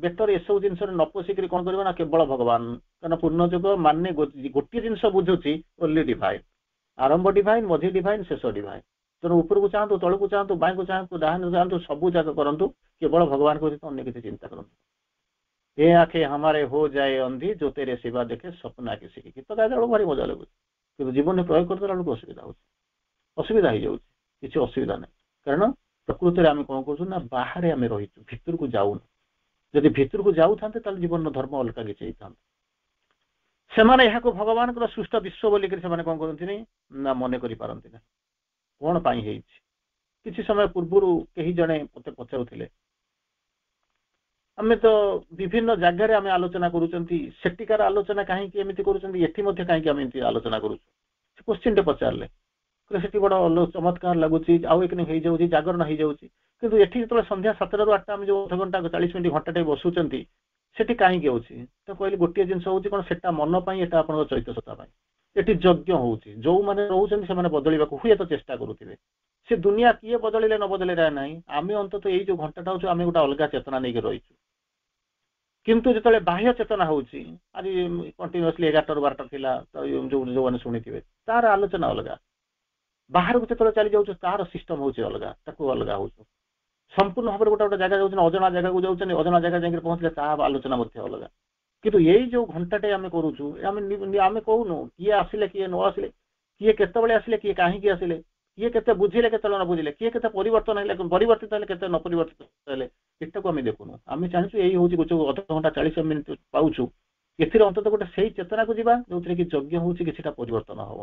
S1: ବେଟର ଏସବୁ ଜିନିଷରେ ନ ପଶିକିରି କଣ କରିବ ନା, କେବଳ ଭଗବାନ। କାରଣ ପୂର୍ଣ୍ଣ ଯୁଗ ମାନେ ଗୋଟିଏ ଜିନିଷ ବୁଝୁଛି, ଓନ୍ଲି ଡିଭାଇନ୍। ଆରମ୍ଭ ଡିଭାଇନ୍, ମଝି ଡିଭାଇନ୍, ଶେଷ ଡିଭାଇନ୍। ତେଣୁ ଉପରକୁ ଚାହାନ୍ତୁ, ତଳକୁ ଚାହାନ୍ତୁ, ବାଇଁକୁ ଚାହାନ୍ତୁ, ଡାହାଣକୁ ଚାହାନ୍ତୁ, ସବୁ ଯାକ କରନ୍ତୁ, କେବଳ ଭଗବାନଙ୍କ ସହିତ ଅନ୍ୟ କିଛି ଚିନ୍ତା କରନ୍ତୁ। ଏ ଆଖେ ହମାରେ ହୋ ଯାଏ ଅନ୍ଧି, ଯୋ ତେରେ ସେବା ଦେଖେ ସ୍ୱପ୍ନା କିସି କି। ଗୀତ ଗାଇଲା ବେଳକୁ ଭାରି ମଜା ଲାଗୁଛି, କିନ୍ତୁ ଜୀବନରେ ପ୍ରୟୋଗ କରିଦେଲା ବେଳକୁ ଅସୁବିଧା ହଉଛି, ଅସୁବିଧା ହେଇଯାଉଛି। କିଛି ଅସୁବିଧା ନାହିଁ, କାରଣ ପ୍ରକୃତରେ ଆମେ କଣ କରୁଛୁ ନା, ବାହାରେ ଆମେ ରହିଛୁ, ଭିତରକୁ ଯାଉନୁ। ଯଦି ଭିତରକୁ ଯାଉଥାନ୍ତେ ତାହେଲେ ଜୀବନର ଧର୍ମ ଅଲଗା କିଛି ହେଇଥାନ୍ତା। ସେମାନେ ଏହାକୁ ଭଗବାନଙ୍କର ସୃଷ୍ଟ ବିଶ୍ୱ ବୋଲିକରି ସେମାନେ କଣ କରନ୍ତିନି ନା, ମନେ କରିପାରନ୍ତି ନାହିଁ। କଣ ପାଇଁ ହେଇଛି? କିଛି ସମୟ ପୂର୍ବରୁ କେହି ଜଣେ ମତେ ପଚାରୁଥିଲେ, ଆମେ ତ ବିଭିନ୍ନ ଜାଗାରେ ଆମେ ଆଲୋଚନା କରୁଛନ୍ତି, ସେଠିକାର ଆଲୋଚନା କାହିଁକି ଏମିତି କରୁଛନ୍ତି, ଏଠି ମଧ୍ୟ କାହିଁକି ଆମେ ଏମିତି ଆଲୋଚନା କରୁଛୁ? ସେ କ୍ୱେଶ୍ଚିନ୍ ଟେ ପଚାରିଲେ, ସେଠି ବଡ ଚମତ୍କାର ଲାଗୁଛି, ଆଉ ଏକ ହେଇଯାଉଛି, ଜାଗରଣ ହେଇଯାଉଛି, କିନ୍ତୁ ଏଠି ଯେତେବେଳେ ସନ୍ଧ୍ୟା 7ଟାରୁ 8ଟା ଆମେ ଯୋଉ ଅଧଘଣ୍ଟା 40 ମିନିଟ୍ ଘଣ୍ଟାଟେ ବସୁଛନ୍ତି, ସେଠି କାହିଁକି ହଉଛି? ତ କହିଲେ ଗୋଟିଏ ଜିନିଷ ହଉଛି କଣ, ସେଟା ମନ ପାଇଁ, ଏଟା ଆପଣଙ୍କ ଚୈତନ୍ୟତା ପାଇଁ। ଏଠି ଯଜ୍ଞ ହଉଛି, ଯୋଉମାନେ ରହୁଛନ୍ତି ସେମାନେ ବଦଳିବାକୁ ହୁଏତ ଚେଷ୍ଟା କରୁଥିବେ। ସେ ଦୁନିଆ କିଏ ବଦଳିଲେ ନ ବଦଳିଲେ ନାହିଁ, ଆମେ ଅନ୍ତତଃ ଏଇ ଯୋଉ ଘଣ୍ଟାଟା ହଉଛି, ଆମେ ଗୋଟେ ଅଲଗା ଚେତନା ନେଇକି ରହିଛୁ। କିନ୍ତୁ ଯେତେବେଳେ ବାହ୍ୟ ଚେତନା ହଉଛି, ଆଜି କଣ୍ଟିନ୍ୟୁଅସଲି 11ଟାରୁ 12ଟା ଥିଲା, ଯୋଉମାନେ ଶୁଣିଥିବେ, ତାର ଆଲୋଚନା ଅଲଗା। ବାହାରକୁ ଯେତେବେଳେ ଚାଲି ଯାଉଛୁ, ତାର ସିଷ୍ଟମ ହଉଛି ଅଲଗା, ତାକୁ ଅଲଗା ହଉଛି। ସମ୍ପୂର୍ଣ୍ଣ ଭାବରେ ଗୋଟେ ଗୋଟେ ଜାଗା ଯାଉଛନ୍ତି, ଅଜଣା ଜାଗାକୁ ଯାଉଛନ୍ତି, ଅଜଣା ଜାଗା ଯାଇକି ପହଞ୍ଚିଲେ ତା ଆଲୋଚନା ମଧ୍ୟ ଅଲଗା। କିନ୍ତୁ ଏଇ ଯୋଉ ଘଣ୍ଟାଟେ ଆମେ କରୁଛୁ, ଆମେ କହୁନୁ କିଏ ଆସିଲେ କିଏ ନ ଆସିଲେ, କିଏ କେତେବେଳେ ଆସିଲେ, କିଏ କାହିଁକି ଆସିଲେ, କିଏ କେତେ ବୁଝିଲେ କେତେବେଳେ ନ ବୁଝିଲେ, କିଏ କେତେ ପରିବର୍ତ୍ତନ ହେଲେ, ପରିବର୍ତ୍ତିତ ହେଲେ, କେତେ ନ ପରିବର୍ତ୍ତିତ ହେଲେ, ଏଟାକୁ ଆମେ ଦେଖୁନୁ। ଆମେ ଜାଣିଛୁ ଏଇ ହଉଛି ଯୋଉ ଅଧଘଣ୍ଟା 40 ମିନିଟ୍ ପାଉଛୁ, ଏଥିରେ ଅନ୍ତତଃ ଗୋଟେ ସେଇ ଚେତନାକୁ ଯିବା ଯୋଉଥିରେ କି ଯଜ୍ଞ ହଉଛି, କିଛିଟା ପରିବର୍ତ୍ତନ ହବ।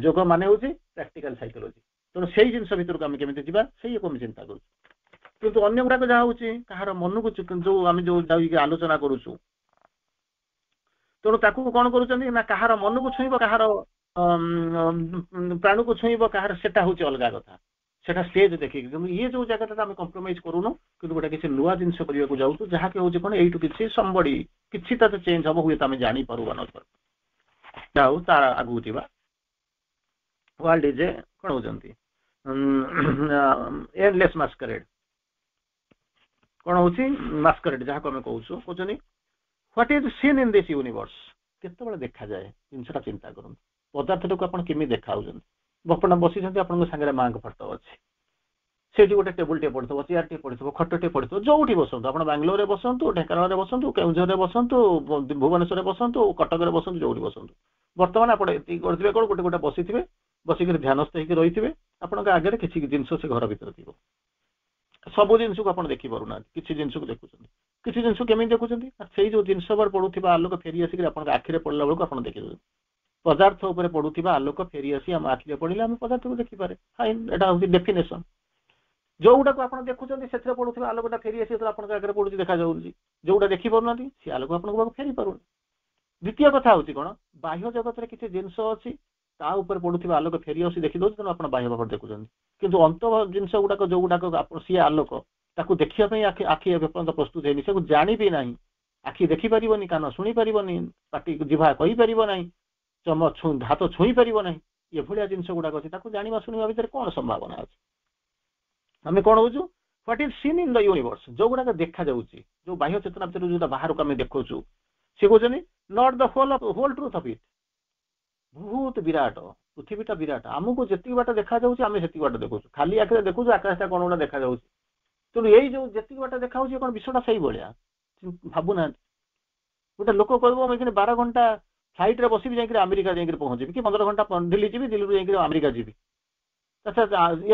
S1: ଯୋଗ ମାନେ ହଉଛି ପ୍ରାକ୍ଟିକାଲ ସାଇକୋଲୋଜି। ତେଣୁ ସେଇ ଜିନିଷ ଭିତରକୁ ଆମେ କେମିତି ଯିବା, ସେଇକୁ ଆମେ ଚିନ୍ତା କରୁଛୁ। କିନ୍ତୁ ଅନ୍ୟ ଗୁଡାକ ଯାହା ହଉଛି, କାହାର ମନକୁ ଯୋଉ ଆମେ ଯୋଉ ଯାଇକି ଆଲୋଚନା କରୁଛୁ, ତେଣୁ ତାକୁ କଣ କରୁଛନ୍ତି ନା, କାହାର ମନକୁ ଛୁଇଁବ, କାହାର ପ୍ରାଣକୁ ଛୁଇଁବ, କାହାର, ସେଟା ହଉଛି ଅଲଗା କଥା, ସେଟା ଷ୍ଟେଜ ଦେଖିକି। କିନ୍ତୁ ଇଏ ଯୋଉ ଜାଗାଟା ଆମେ କମ୍ପ୍ରମାଇଜ କରୁନୁ, କିନ୍ତୁ ଗୋଟେ କିଛି ନୂଆ ଜିନିଷ କରିବାକୁ ଯାଉଛୁ, ଯାହାକି ହଉଛି କଣ, ଏଇଠୁ କିଛି ସମ୍ବଡି କିଛି ତ ଚେଞ୍ଜ ହବ, ହୁଏତ ଆମେ ଜାଣିପାରୁ ବା ନପାରୁ। ଯାଉ ତାର ଆଗକୁ ଯିବା। ୱାର୍ଲଡ ଇଜ ଏ କଣ ହଉଛନ୍ତି, ଏଣ୍ଡଲେସ୍ ମାସ୍କରେଡ୍। କଣ ହଉଛି ମାସ୍କରେଡ୍, ଯାହାକୁ ଆମେ କହୁଛନ୍ତି what is seen in this universe. କେତେବେଳେ ଦେଖାଯାଏ ଜିନିଷଟା ଚିନ୍ତା କରନ୍ତୁ। ପଦାର୍ଥଟାକୁ ଆପଣ କେମିତି ଦେଖାଉଛନ୍ତି? ଆପଣ ବସିଛନ୍ତି, ଆପଣଙ୍କ ସାଙ୍ଗରେ ମାଙ୍କ ଫଟୋ ଅଛି, ସେଠି ଗୋଟେ ଟେବୁଲ ଟେ ପଡିଥିବ, ଚେୟାର ଟେ ପଡିଥିବ, ଖଟଟେ ପଡିଥିବ, ଯୋଉଠି ବସନ୍ତୁ, ଆପଣ ବାଙ୍ଗାଲୋରରେ ବସନ୍ତୁ, ଢେଙ୍କାନାଳରେ ବସନ୍ତୁ, କେଉଁଝରରେ ବସନ୍ତୁ, ଭୁବନେଶ୍ୱରରେ ବସନ୍ତୁ, କଟକରେ ବସନ୍ତୁ, ଯୋଉଠି ବସନ୍ତୁ, ବର୍ତ୍ତମାନ ଆପଣ ଏତିକି କରିଥିବେ କଣ, ଗୋଟେ ଗୋଟେ ବସିଥିବେ, ବସିକିରି ଧ୍ୟାନସ୍ଥ ହେଇକି ରହିଥିବେ, ଆପଣଙ୍କ ଆଗରେ କିଛି ଜିନିଷ ସେ ଘର ଭିତରେ ଥିବ। ସବୁ ଜିନିଷକୁ ଆପଣ ଦେଖିପାରୁନାହାନ୍ତି, କିଛି ଜିନିଷକୁ ଦେଖୁଛନ୍ତି। କିଛି ଜିନିଷ କେମିତି ଦେଖୁଛନ୍ତି? ସେଇ ଯୋଉ ଜିନିଷ ଉପରେ ପଡୁଥିବା ଆଲୋକ ଫେରି ଆସିକି ଆପଣଙ୍କ ଆଖିରେ ପଡିଲା ବେଳକୁ ଆପଣ ଦେଖିଦେବେ। ପଦାର୍ଥ ଉପରେ ପଡୁଥିବା ଆଲୋକ ଫେରି ଆସି ଆମ ଆଖିରେ ପଡିଲେ ଆମେ ପଦାର୍ଥକୁ ଦେଖିପାରେ। ଫାଇନ୍, ଏଟା ହଉଛି ଡେଫିନେସନ। ଯୋଉଟାକୁ ଆପଣ ଦେଖୁଛନ୍ତି ସେଥିରେ ପଡୁଥିବା ଆଲୋକଟା ଫେରି ଆସି ଆପଣଙ୍କ ଆଗରେ ପଡୁଛି, ଦେଖାଯାଉଛି। ଯୋଉଟା ଦେଖିପାରୁନାହାନ୍ତି ସେ ଆଲୋକ ଆପଣଙ୍କ ପାଖକୁ ଫେରି ପାରୁନି। ଦ୍ୱିତୀୟ କଥା ହଉଛି କଣ, ବାହ୍ୟ ଜଗତରେ କିଛି ଜିନିଷ ଅଛି, ତା ଉପରେ ପଡୁଥିବା ଆଲୋକ ଫେରି ଆସି ଦେଖିଦଉଛି, ତେଣୁ ଆପଣ ବାହ୍ୟ ଭାବରେ ଦେଖୁଛନ୍ତି। କିନ୍ତୁ ଅନ୍ତଃ ଜିନିଷ ଗୁଡାକ ଯୋଉଗୁଡାକ ସିଏ ଆଲୋକ, ତାକୁ ଦେଖିବା ପାଇଁ ଆଖି ଏପର୍ଯ୍ୟନ୍ତ ପ୍ରସ୍ତୁତ ହେଇନି, ସେକୁ ଜାଣିବି ନାହିଁ। ଆଖି ଦେଖିପାରିବନି, କାନ ଶୁଣି ପାରିବନି, ପାଟି ଜିଭା କହିପାରିବ ନାହିଁ, ହାତ ଛୁଇଁ ପାରିବ ନାହିଁ। ଏଭଳିଆ ଜିନିଷ ଗୁଡାକ ଅଛି, ତାକୁ ଜାଣିବା ଶୁଣିବା ଭିତରେ କଣ ସମ୍ଭାବନା ଅଛି? ଆମେ କଣ ହଉଛୁ, what is seen in the universe, ଯୋଉଗୁଡାକ ଦେଖାଯାଉଛି, ଯୋଉ ବାହ୍ୟ ଚେତନା ଭିତରେ ଯୋଉଟା ବାହାରକୁ ଆମେ ଦେଖୁଛୁ, ସେ କହୁଛନ୍ତି not the whole truth of it. ବହୁତ ବିରାଟ, ପୃଥିବୀଟା ବିରାଟ, ଆମକୁ ଯେତିକି ବାଟ ଦେଖାଯାଉଛି ଆମେ ସେତିକି ବାଟ ଦେଖୁଛୁ, ଖାଲି ଆଖିରେ ଦେଖୁଛୁ ଆକାଶଟା କଣ ଗୋଟେ ଦେଖାଯାଉଛି। ତେଣୁ ଏଇ ଯୋଉ ଯେତିକି ବାଟ ଦେଖାଯାଉଛି, କଣ ବିଶ୍ୱଟା ସେଇଭଳିଆ? ଭାବୁନାହାନ୍ତି। ଗୋଟେ ଲୋକ କହିବ ମୁଁ 12 ଘଣ୍ଟା ଫ୍ଲାଇଟରେ ବସିବି, ଯାଇକି ଆମେରିକା ଯାଇକି ପହଞ୍ଚିବି, କି 15 ଘଣ୍ଟା ଦିଲ୍ଲୀ ଯିବି, ଦିଲ୍ଲୀରୁ ଯାଇକି ଆମେରିକା ଯିବି। ଆଚ୍ଛା,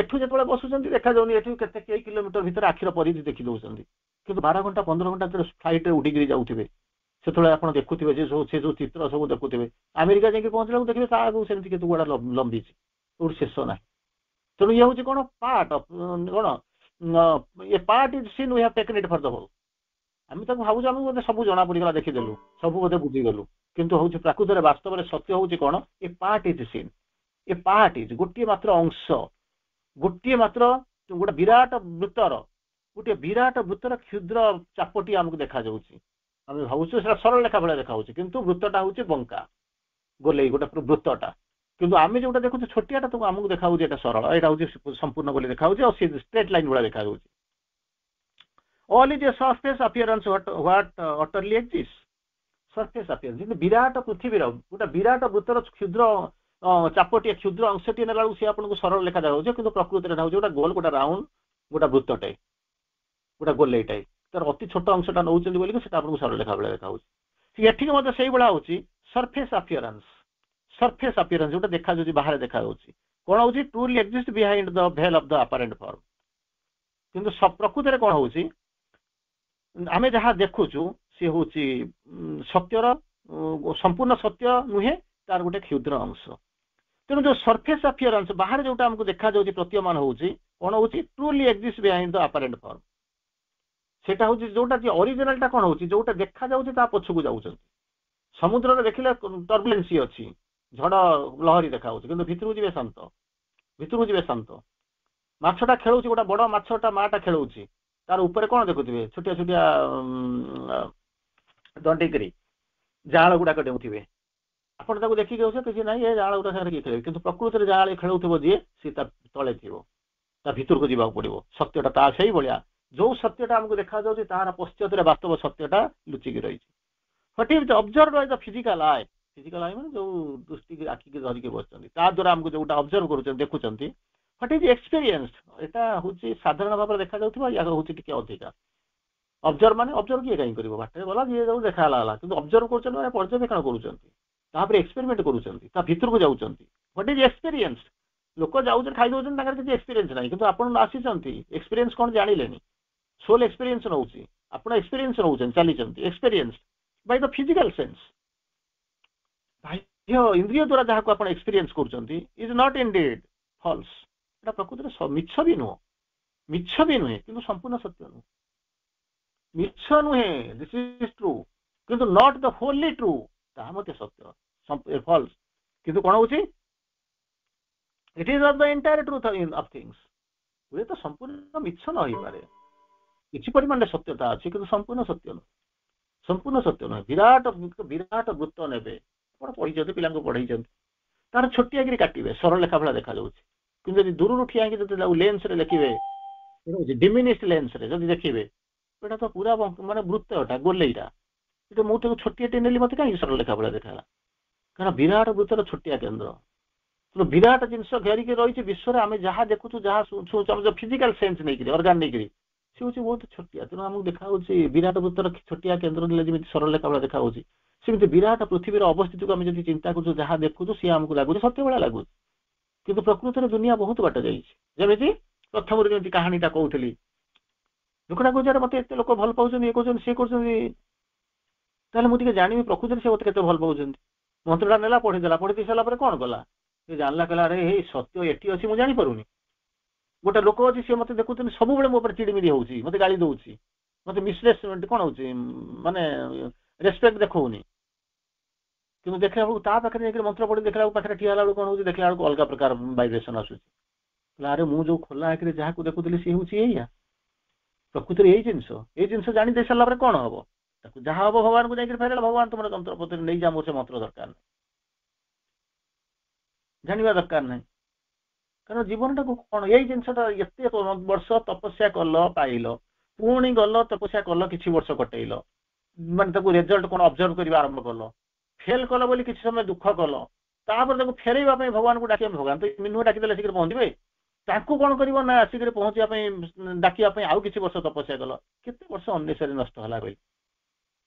S1: ଏଠୁ ଯେତେବେଳେ ବସୁଛନ୍ତି ଦେଖାଯାଉନି, ଏଠୁ କେତେ କିଲୋମିଟର ଭିତରେ ଆଖିର ପରିଧି ଦେଖି ଦଉଛନ୍ତି। କିନ୍ତୁ 12 ଘଣ୍ଟା 15 ଘଣ୍ଟା ଯେତେବେଳେ ଫ୍ଲାଇଟରେ ଉଠିକିରି ଯାଉଥିବେ, ସେତେବେଳେ ଆପଣ ଦେଖୁଥିବେ ସେ ଯୋଉ ଚିତ୍ର ସବୁ ଦେଖୁଥିବେ। ଆମେରିକା ଯାଇକି ପହଞ୍ଚିଲାକୁ ଦେଖିବେ ତା ଆଗକୁ ସେମିତି କେତେ ଗୁଡା ଲମ୍ବିଛି, କୋଉଠି ଶେଷ ନାହିଁ। ତେଣୁ ଇଏ ହଉଛି କଣ, ପାର୍ଟ ଅଫ କଣ, a part is seen, we have taken it for the whole. ଆମେ ତାକୁ ଭାବୁଛୁ ଆମକୁ ବୋଧେ ସବୁ ଜଣା ପଡିଗଲା, ଦେଖିଦେଲୁ, ସବୁ ବୋଧେ ବୁଝିଗଲୁ। କିନ୍ତୁ ହଉଛି ପ୍ରକୃତରେ ବାସ୍ତବରେ ସତ୍ୟ ହଉଛି କଣ, a part is seen, a part is ଗୋଟିଏ ମାତ୍ର ଅଂଶ, ଗୋଟିଏ ମାତ୍ର ଗୋଟେ ବିରାଟ ବୃତ୍ତର गोटे विराट वृत्तर क्षुद्र चापटी आमको देखा जाउछि आम भावुछु सेटा सरल रेखा भाया देखा होछि किंतु वृत्तटा होछि बंका गोले गोटे वृत्तटा किंतु आम जोटा देखुछु छोटियाटा तो आमको देखा होछि एटा सरल एटा होछि संपूर्ण बोली देखा होछि और स्ट्रेट लाइन भाया देखा होछि all is a surface appearance what utterly exists surface appearance जिन विराट पृथ्वी गोटे विराट वृत्तर क्षुद्र चापटी क्षुद्र अंशटी नेला से आपको सरल लेखा जाऊँ कि प्रकृति में गोटे गोल गोटे राउंड गोटे वृत्तटे गोटे गोलेटे तार अति छोट अंशटा नौ बोलिक सरल लेखा भाया देखा ये मत से भाया हूँ सरफेस अपियरेंस जोटा देखा बाहर देखा कौन हूँ ट्रूली एक्जिस्ट बिहाइंड द भेल ऑफ द अपरेंट फॉर्म किंतु प्रकृति कौन हूँ आमे जहाँ देखुचु सी हूँ सत्यर संपूर्ण सत्य नुहे तार गोटे क्षुद्र अंश तेणु जो सरफेस अपियरेंस बाहर जोटा हमको देखा जाउछि प्रतीयमान होउछि कोन होउछि truly exist behind the apparent form सेटा होउछि जोटा जे ओरिजिनलटा कोन होउछि जोटा देखा जाउछि ता पछकु जाउछन समुद्र रे देखिले टर्बुलेंसी अछि झड़ लहरी देखा होउछि किंतु भितरु जिवे शांत माछटा खेलुछि गोटा बड़ माछटा माटा खेलुछि तार ऊपर कौन देखुवे छोटिया छोटिया दंडिकरी जाल गुड़ाक डेउथिबे आपण ताको देखि गयो किसी नहीं ये जाल गुड़ा सारे खेले किंतु प्रकृति रे जाल खेलुथबो जे सी ता तळे थिबो ता भितर को जीवा पड़िबो सत्यटा ता सही भलिया जो सत्यटा हमको देखा जाउछि तार पश्चात रे वास्तव सत्यटा लुचि गिरई what is observed by the physical eye माने जो दृष्टि की आखि के धरि के बसचंती ता द्वारा हमको जोटा ऑब्जर्व करूछन देखुचंती व्हाट इज एक्सपीरियंस्ड एटा होछि साधारण भाव देखा जाउथबा या होछि टिके अधिका ऑब्जर्व माने ऑब्जर्व किए काई करिवो बाटे गला जे जो देखा लाला किंतु ऑब्जर्व करछन माने पर्यवेक्षण करूछंती तापर एक्सपेरिमेंट करूछंती ता भीतर को जाउछंती व्हाट इज एक्सपीरियंस्ड लोक जाउछन खाइ दोछन ताकर किछि एक्सपीरियंस नाही किंतु आपण आसीचंती एक्सपीरियंस कोन जानिलेनी सोल एक्सपीरियंस नउछि आपण एक्सपीरियंस नउछन चलीचंती experience by the physical sense बाह्य इंद्रिय द्वारा जहा को आपण एक्सपीरियंस करूछंती इज नॉट इंडीड फॉल्स एटा प्रकृति मिछ भी नुहे किंतु संपूर्ण सत्य नुहे मिछ नुहे दिस इज ट्रू किंतु नॉट द होली ट्रू ता मते सत्य फॉल्स किंतु कोन होची it is of the entire truth of things वे तो संपूर्ण मिछ न होई पारे किछि परिमाण सत्यता अछि किंतु संपूर्ण सत्य न विराट वृत्त नेबे आपण पढि जते पिलांको पढाई जते तार छोटिया गिरी काटिबे सरल लेखा भला देखा जाउछि किंतु यदि दूर ठिया जब लेंस रे लिखे डिमिनिश्ड लेंस रे जब देखिए एटा तो पूरा माने वृत्तटा गोलेटा ये मुझे छोटिया नेली मत कहीं सरल लेखा भाया देखा कारण विराट वृत्तर छोटिया केन्द्र तो विराट जिनस घेरिक रही विश्व में आम जहाँ देखु जहाँ शुणुचु फिजिकल सेन्स नहीं अर्गान नहीं सी हूँ बहुत छोटिया तेणु आमको देखा विराट वृत्तर छोटिया केन्द्र जमी सरल लेखा भाया देखा सेमती विराट पृथ्वी अवस्थित को आम जब चिंता करूँ जहाँ देखु सी आमको लगुच सत्य भाया लगुच किंतु प्रकृति में दुनिया बहुत बाट जाइए प्रथम जमी कहानीटा कहूली लोकटा कहे मत एत लोक भल पाँच ये कहते सी कर मुझे जानी प्रकृति से मत भल पाँच मंत्रटा नेला पढ़ीदेला पढ़ी सारापर कौन कला जानला कहला अरे हे सत्य एटी अच्छी मुझे जानीपारूनी गोटे लोक अच्छी सी मत देखुन सब मो चिड़मिड़ी होती मत गाड़ी दौर मत मिसप्लेसमेंट कौन हो माने रेस्पेक्ट देखनी कि देखा पाखे मंत्र पढ़ी देखला पाखे ठिया बेलू कौन हो देखला अलग प्रकार वाइब्रेशन आसूसी अरे मुझे खोला आखिरी जहाँ को देखुली सी हूँ या प्रकृति यही जिनस जानी दे सारा कौन हम जहाँ हम भगवान को जाकर फेर भगवान तुम तंत्र पत्र नहीं जा मोर से मंत्र दरकार नहीं जानवा दरकार नहीं कारण जीवन टाक कौन यही जिनसा एत वर्ष तपस्या कल पाइल पुणी गल तपस्या कल कि वर्ष कटेल मानते रिजल्ट कौन ऑब्जर्व करने आरंभ कल फेल कल बोली किसी समय दुख कल तापर फेरवा भगवान को डाक भगवान तो मिनु डाकिदेले शीघ्र पहुँचे ताकू कौन कर ना आसिक पहुँचा डाकिया आउ किसी वर्ष तपस्या कल केते वर्ष अननेसेसरी नष्ट है कहले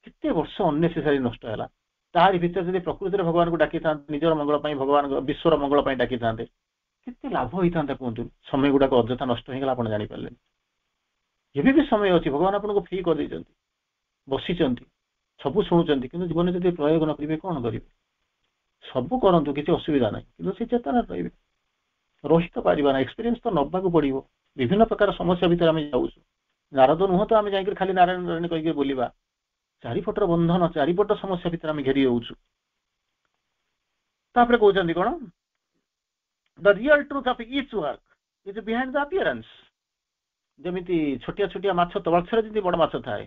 S1: केते वर्ष अननेसेसरी नष्ट है तारी भीतर जब प्रकृति भगवान को डाकी था निजर मंगल भगवान विश्वर मंगल डाकी था केते लाभ होता कहतु समय गुड़ाक अଯଥା नष्ट होगा आप जानीपारे एवं भी समय अच्छी भगवान आपको फ्री कर देते बसी सब शुणुंट कि जीवन जब प्रयोग न करेंगे कौन करेंगे सब करूँ किसी असुविधा ना कि चेतना रे रही तो पार एक्सपीरियंस तो नवाक पड़ो विभिन्न प्रकार समस्या भितर आम जाऊँ नारद नुह तो आम जा खाली नारायण नारायण कहीकि बोलवा चारिपटर बंधन चारिपट समस्या भितर आम घेरी जाऊँ कहते कौन the real truth of each work is behind the appearance ଯେମିତି ଛୋଟିଆ ଛୋଟିଆ ମାଛ ତଳଛରେ ଯେମିତି ବଡ ମାଛ ଥାଏ,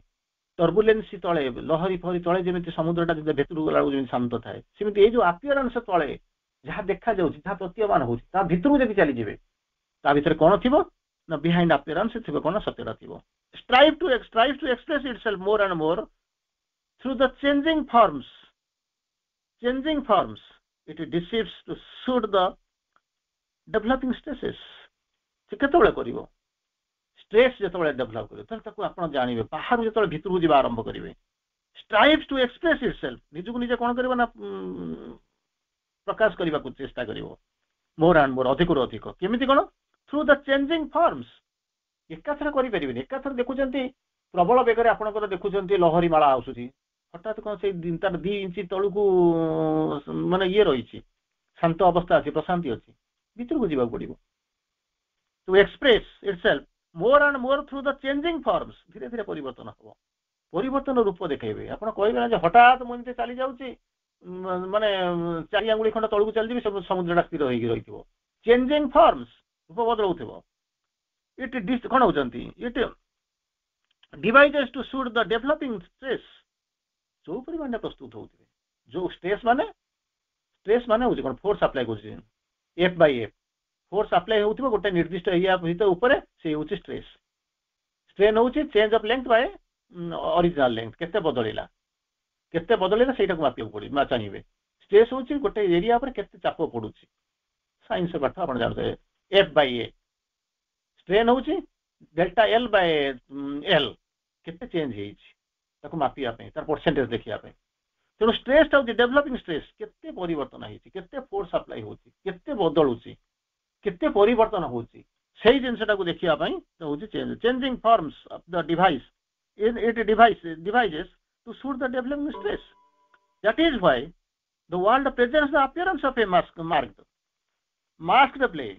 S1: ଟର୍ବୁଲେନ୍ସ ତଳେ ଲହରୀ ଫହରୀ ତଳେ ଯେମିତି ସମୁଦ୍ରଟା ଯେମିତି ଭିତରକୁ ଗଲା ବେଳକୁ ଯେମିତି ଶାନ୍ତ ଥାଏ, ସେମିତି ଏଇ ଯୋଉ ଆପିୟରାନ୍ସ ତଳେ ଯାହା ଦେଖାଯାଉଛି, ଯାହା ପ୍ରତୀୟମାନ ହଉଛି, ତା ଭିତରକୁ ଯଦି ଚାଲିଯିବେ, ତା ଭିତରେ କଣ ଥିବ ନା ବିହାଇଣ୍ଡ ଆପିୟରାନ୍ସ ଥିବ କଣ, ସତ୍ୟଟା ଥିବ। strive to express itself more and more through the changing forms it deceives to suit the developing stresses। ସେ କେତେବେଳେ କରିବ, ଷ୍ଟ୍ରେସ୍ ଯେତେବେଳେ ଡେଭଲପ କରିବ, ତାହେଲେ ତାକୁ ଆପଣ ଜାଣିବେ, ବାହାରୁ ଯେତେବେଳେ ଭିତରକୁ ଯିବା ଆରମ୍ଭ କରିବେ। strives to express itself, ନିଜକୁ ନିଜେ କଣ କରିବ ନା ପ୍ରକାଶ କରିବାକୁ ଚେଷ୍ଟା କରିବ, more and more, ଅଧିକରୁ ଅଧିକ। କେମିତି କଣ, through the changing forms। ଏକାଥରେ କରିପାରିବେନି, ଏକାଥରେ ଦେଖୁଛନ୍ତି ପ୍ରବଳ ବେଗରେ ଆପଣଙ୍କର ଦେଖୁଛନ୍ତି ଲହରୀ ମାଳା ଆସୁଛି, ହଠାତ୍ କଣ ସେଇ ତାର 2 ଇଞ୍ଚ ତଳକୁ ମାନେ ଇଏ ରହିଛି, ଶାନ୍ତ ଅବସ୍ଥା ଅଛି, ପ୍ରଶାନ୍ତି ଅଛି, ଭିତରକୁ ଯିବାକୁ ପଡିବ। to express itself more and more through the changing forms, ଧୀରେ ଧୀରେ ପରିବର୍ତ୍ତନ ହବ, ପରିବର୍ତ୍ତନ ରୂପ ଦେଖେଇବେ। ଆପଣ କହିବେ ନା ଯେ ହଠାତ୍ ମୁଁ ଏମିତି ଚାଲି ଯାଉଛି, ମାନେ 4 ଆଙ୍ଗୁଳି ଖଣ୍ଡ ତଳକୁ ଚାଲିଯିବି, ସବୁ ସମୁଦ୍ରଟା ସ୍ଥିର ହେଇକି ରହିଥିବ। ଚେଞ୍ଜିଂ ଫର୍ମସ୍, ରୂପ ବଦଳଉଥିବ। କଣ ହଉଛନ୍ତି, ଇଟ୍ devices to suit the developing stress। ଯୋଉ ପରିମାଣରେ ପ୍ରସ୍ତୁତ ହଉଥିବେ, ଯୋଉ ଷ୍ଟ୍ରେସ୍ ମାନେ ହଉଛି କଣ, ଫୋର୍ସ ଆପ୍ଲାଏ କରୁଛି, F by F force apply ହେଉଥିବ ଗୋଟେ ନିର୍ଦ୍ଦିଷ୍ଟ ଏରିଆ ଭିତରେ ଉପରେ, ସେ ହେଉଛି ଷ୍ଟ୍ରେସ୍। ଷ୍ଟ୍ରେନ୍ ହେଉଛି change of length Bai original length, କେତେ ବଦଳିଲା ସେଇଟାକୁ ମାପିବାକୁ ପଡିବ, ଚାହିଁବେ। ଷ୍ଟ୍ରେସ୍ ହେଉଛି ଗୋଟେ ଏରିଆ ଉପରେ କେତେ ଚାପ ପଡୁଛି, ସାଇନ୍ସ ପାଠ ଆପଣ ଜାଣିଥିବେ, F by A। ଷ୍ଟ୍ରେନ୍ ହେଉଛି ଡେଲ୍ଟା L by L, କେତେ ଚେଞ୍ଜ ହେଇଛି ତାକୁ ମାପିବା ପାଇଁ, ତାର ପରସେଣ୍ଟେଜ ଦେଖିବା ପାଇଁ। ତେଣୁ ଷ୍ଟ୍ରେସ୍ ହେଉଛି ଡେଭଲପିଂ ଷ୍ଟ୍ରେସ୍, କେତେ ପରିବର୍ତ୍ତନ ହେଇଛି, କେତେ ଫୋର୍ସ ଆପ୍ଲାଏ ହେଉଛି, କେତେ ବଦଳୁଛି, କେତେ ପରିବର୍ତ୍ତନ ହଉଛି, ସେଇ ଜିନିଷଟାକୁ ଦେଖିବା ପାଇଁ ହଉଛି changing forms of the device. it devices to suit the developing stress। that is why the world presents the appearance of a masked play।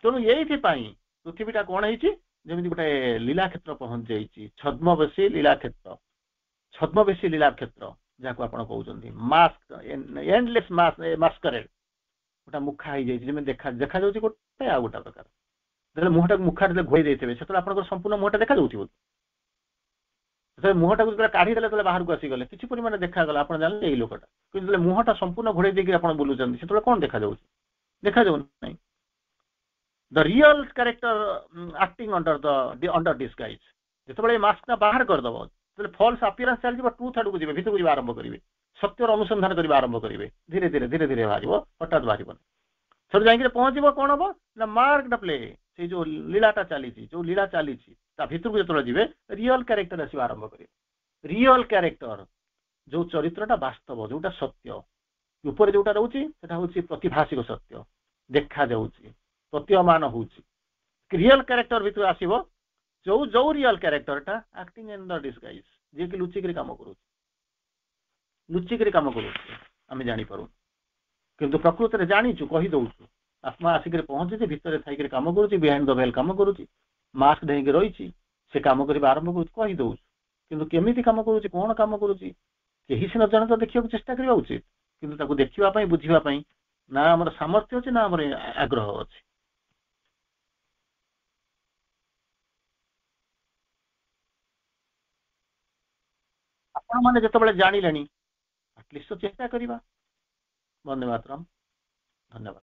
S1: ତେଣୁ ଏଇଥିପାଇଁ ପୃଥିବୀଟା କଣ ହେଇଛି, ଯେମିତି ଗୋଟେ ଲୀଳାକ୍ଷେତ୍ର ପହଞ୍ଚି ଯାଇଛି, ଛଦ୍ମବେଶୀ ଲୀଳାକ୍ଷେତ୍ର ଯାହାକୁ ଆପଣ କହୁଛନ୍ତି, ଏଣ୍ଡଲେସ୍ ମାସ୍କରେଡ୍, ଗୋଟେ ମୁଖା ହେଇଯାଇଛି, ଯେମିତି ଦେଖାଯାଉଛି ଗୋଟେ ଆଉ ଗୋଟେ ପ୍ରକାର। ଯେତେବେଳେ ମୁହଁଟାକୁ ମୁଖାରେ ଘୋଇ ଦେଇଥିବେ, ସେତେବେଳେ ଆପଣଙ୍କର ସମ୍ପୂର୍ଣ୍ଣ ମୁହଁଟା ଦେଖାଯାଉଥିବ। ଯେତେବେଳେ ମୁହଁଟାକୁ ଯେତେବେଳେ କାଢିଦେଲେ, ଯେତେବେଳେ ବାହାରକୁ ଆସିଗଲେ, କିଛି ପରିମାଣରେ ଦେଖାଗଲା, ଆପଣ ଜାଣିଲେ ଏଇ ଲୋକଟା। କିନ୍ତୁ ଯେତେବେଳେ ମୁହଁଟା ସମ୍ପୂର୍ଣ୍ଣ ଘୋଡେଇ ଦେଇକି ଆପଣ ବୁଲୁଛନ୍ତି, ସେତେବେଳେ କଣ ଦେଖାଯାଉଛି, ଦେଖାଯାଉନାହିଁ। the real character acting under disguise। ଯେତେବେଳେ ଏ ମାସ୍କଟା ବାହାର କରିଦବ, ଯେତେବେଳେ ଫଲ୍ସ ଆପିୟରାନ୍ସ ଚାଲିଯିବ, ଟ୍ରୁଥ ଆଡକୁ ଯିବେ, ଭିତରକୁ ଯିବା ଆରମ୍ଭ କରିବେ, ସତ୍ୟର ଅନୁସନ୍ଧାନ କରିବା ଆରମ୍ଭ କରିବେ, ଧୀରେ ଧୀରେ ବାହାରିବ, ହଠାତ୍ ବାହାରିବନି। ସେଠି ଯାଇକି ପହଞ୍ଚିବ, କଣ ହବ ନା ମାର୍କଡ ପ୍ଲେ। ସେଇ ଯୋଉ ଲୀଳା ଚାଲିଛି, ତା ଭିତରକୁ ଯେତେବେଳେ ଯିବେ, ରିଅଲ କ୍ୟାରେକ୍ଟର ଆସିବା ଆରମ୍ଭ କରିବେ। ରିଅଲ କ୍ୟାରେକ୍ଟର, ଯୋଉ ଚରିତ୍ରଟା ବାସ୍ତବ, ଯୋଉଟା ସତ୍ୟ, ଉପରେ ଯୋଉଟା ରହୁଛି ସେଟା ହଉଛି ପ୍ରତିଭାସିକ ସତ୍ୟ, ଦେଖାଯାଉଛି, ପ୍ରତୀୟମାନ ହଉଛି। ରିଅଲ କ୍ୟାରେକ୍ଟର ଭିତରୁ ଆସିବ ଯୋଉ ରିଅଲ କ୍ୟାରେକ୍ଟରଟା ଆକ୍ଟିଂ ଇନ୍ ଦ ଡିସଗାଇଜ, ଯିଏକି ଲୁଚିକିରି କାମ କରୁଛି, ଆମେ ଜାଣିପାରୁ, କିନ୍ତୁ ପ୍ରକୃତରେ ଜାଣିଛୁ, କହିଦଉଛୁ। ଆତ୍ମା ଆସିକିରି ପହଞ୍ଚୁଛି, ଭିତରେ ଥାଇକିରି କାମ କରୁଛି, ବିହାଇଣ୍ଡ ଦ ଭେଲ୍ କାମ କରୁଛି, ମାସ୍କ ଦେଇକି ରହିଛି, ସେ କାମ କରିବା ଆରମ୍ଭ କରୁଛି, କହିଦଉଛି। କିନ୍ତୁ କେମିତି କାମ କରୁଛି, କଣ କାମ କରୁଛି, କେହି ସିନା ଜଣେ ତ ଦେଖିବାକୁ ଚେଷ୍ଟା କରିବା ଉଚିତ, କିନ୍ତୁ ତାକୁ ଦେଖିବା ପାଇଁ, ବୁଝିବା ପାଇଁ ନା ଆମର ସାମର୍ଥ୍ୟ ଅଛି, ନା ଆମର ଆଗ୍ରହ ଅଛି। ଆପଣମାନେ ଯେତେବେଳେ ଜାଣିଲେଣି, ଆଟଲିଷ୍ଟ ଚେଷ୍ଟା କରିବା। ବନ୍ଦେ ମାତରମ୍। ଧନ୍ୟବାଦ।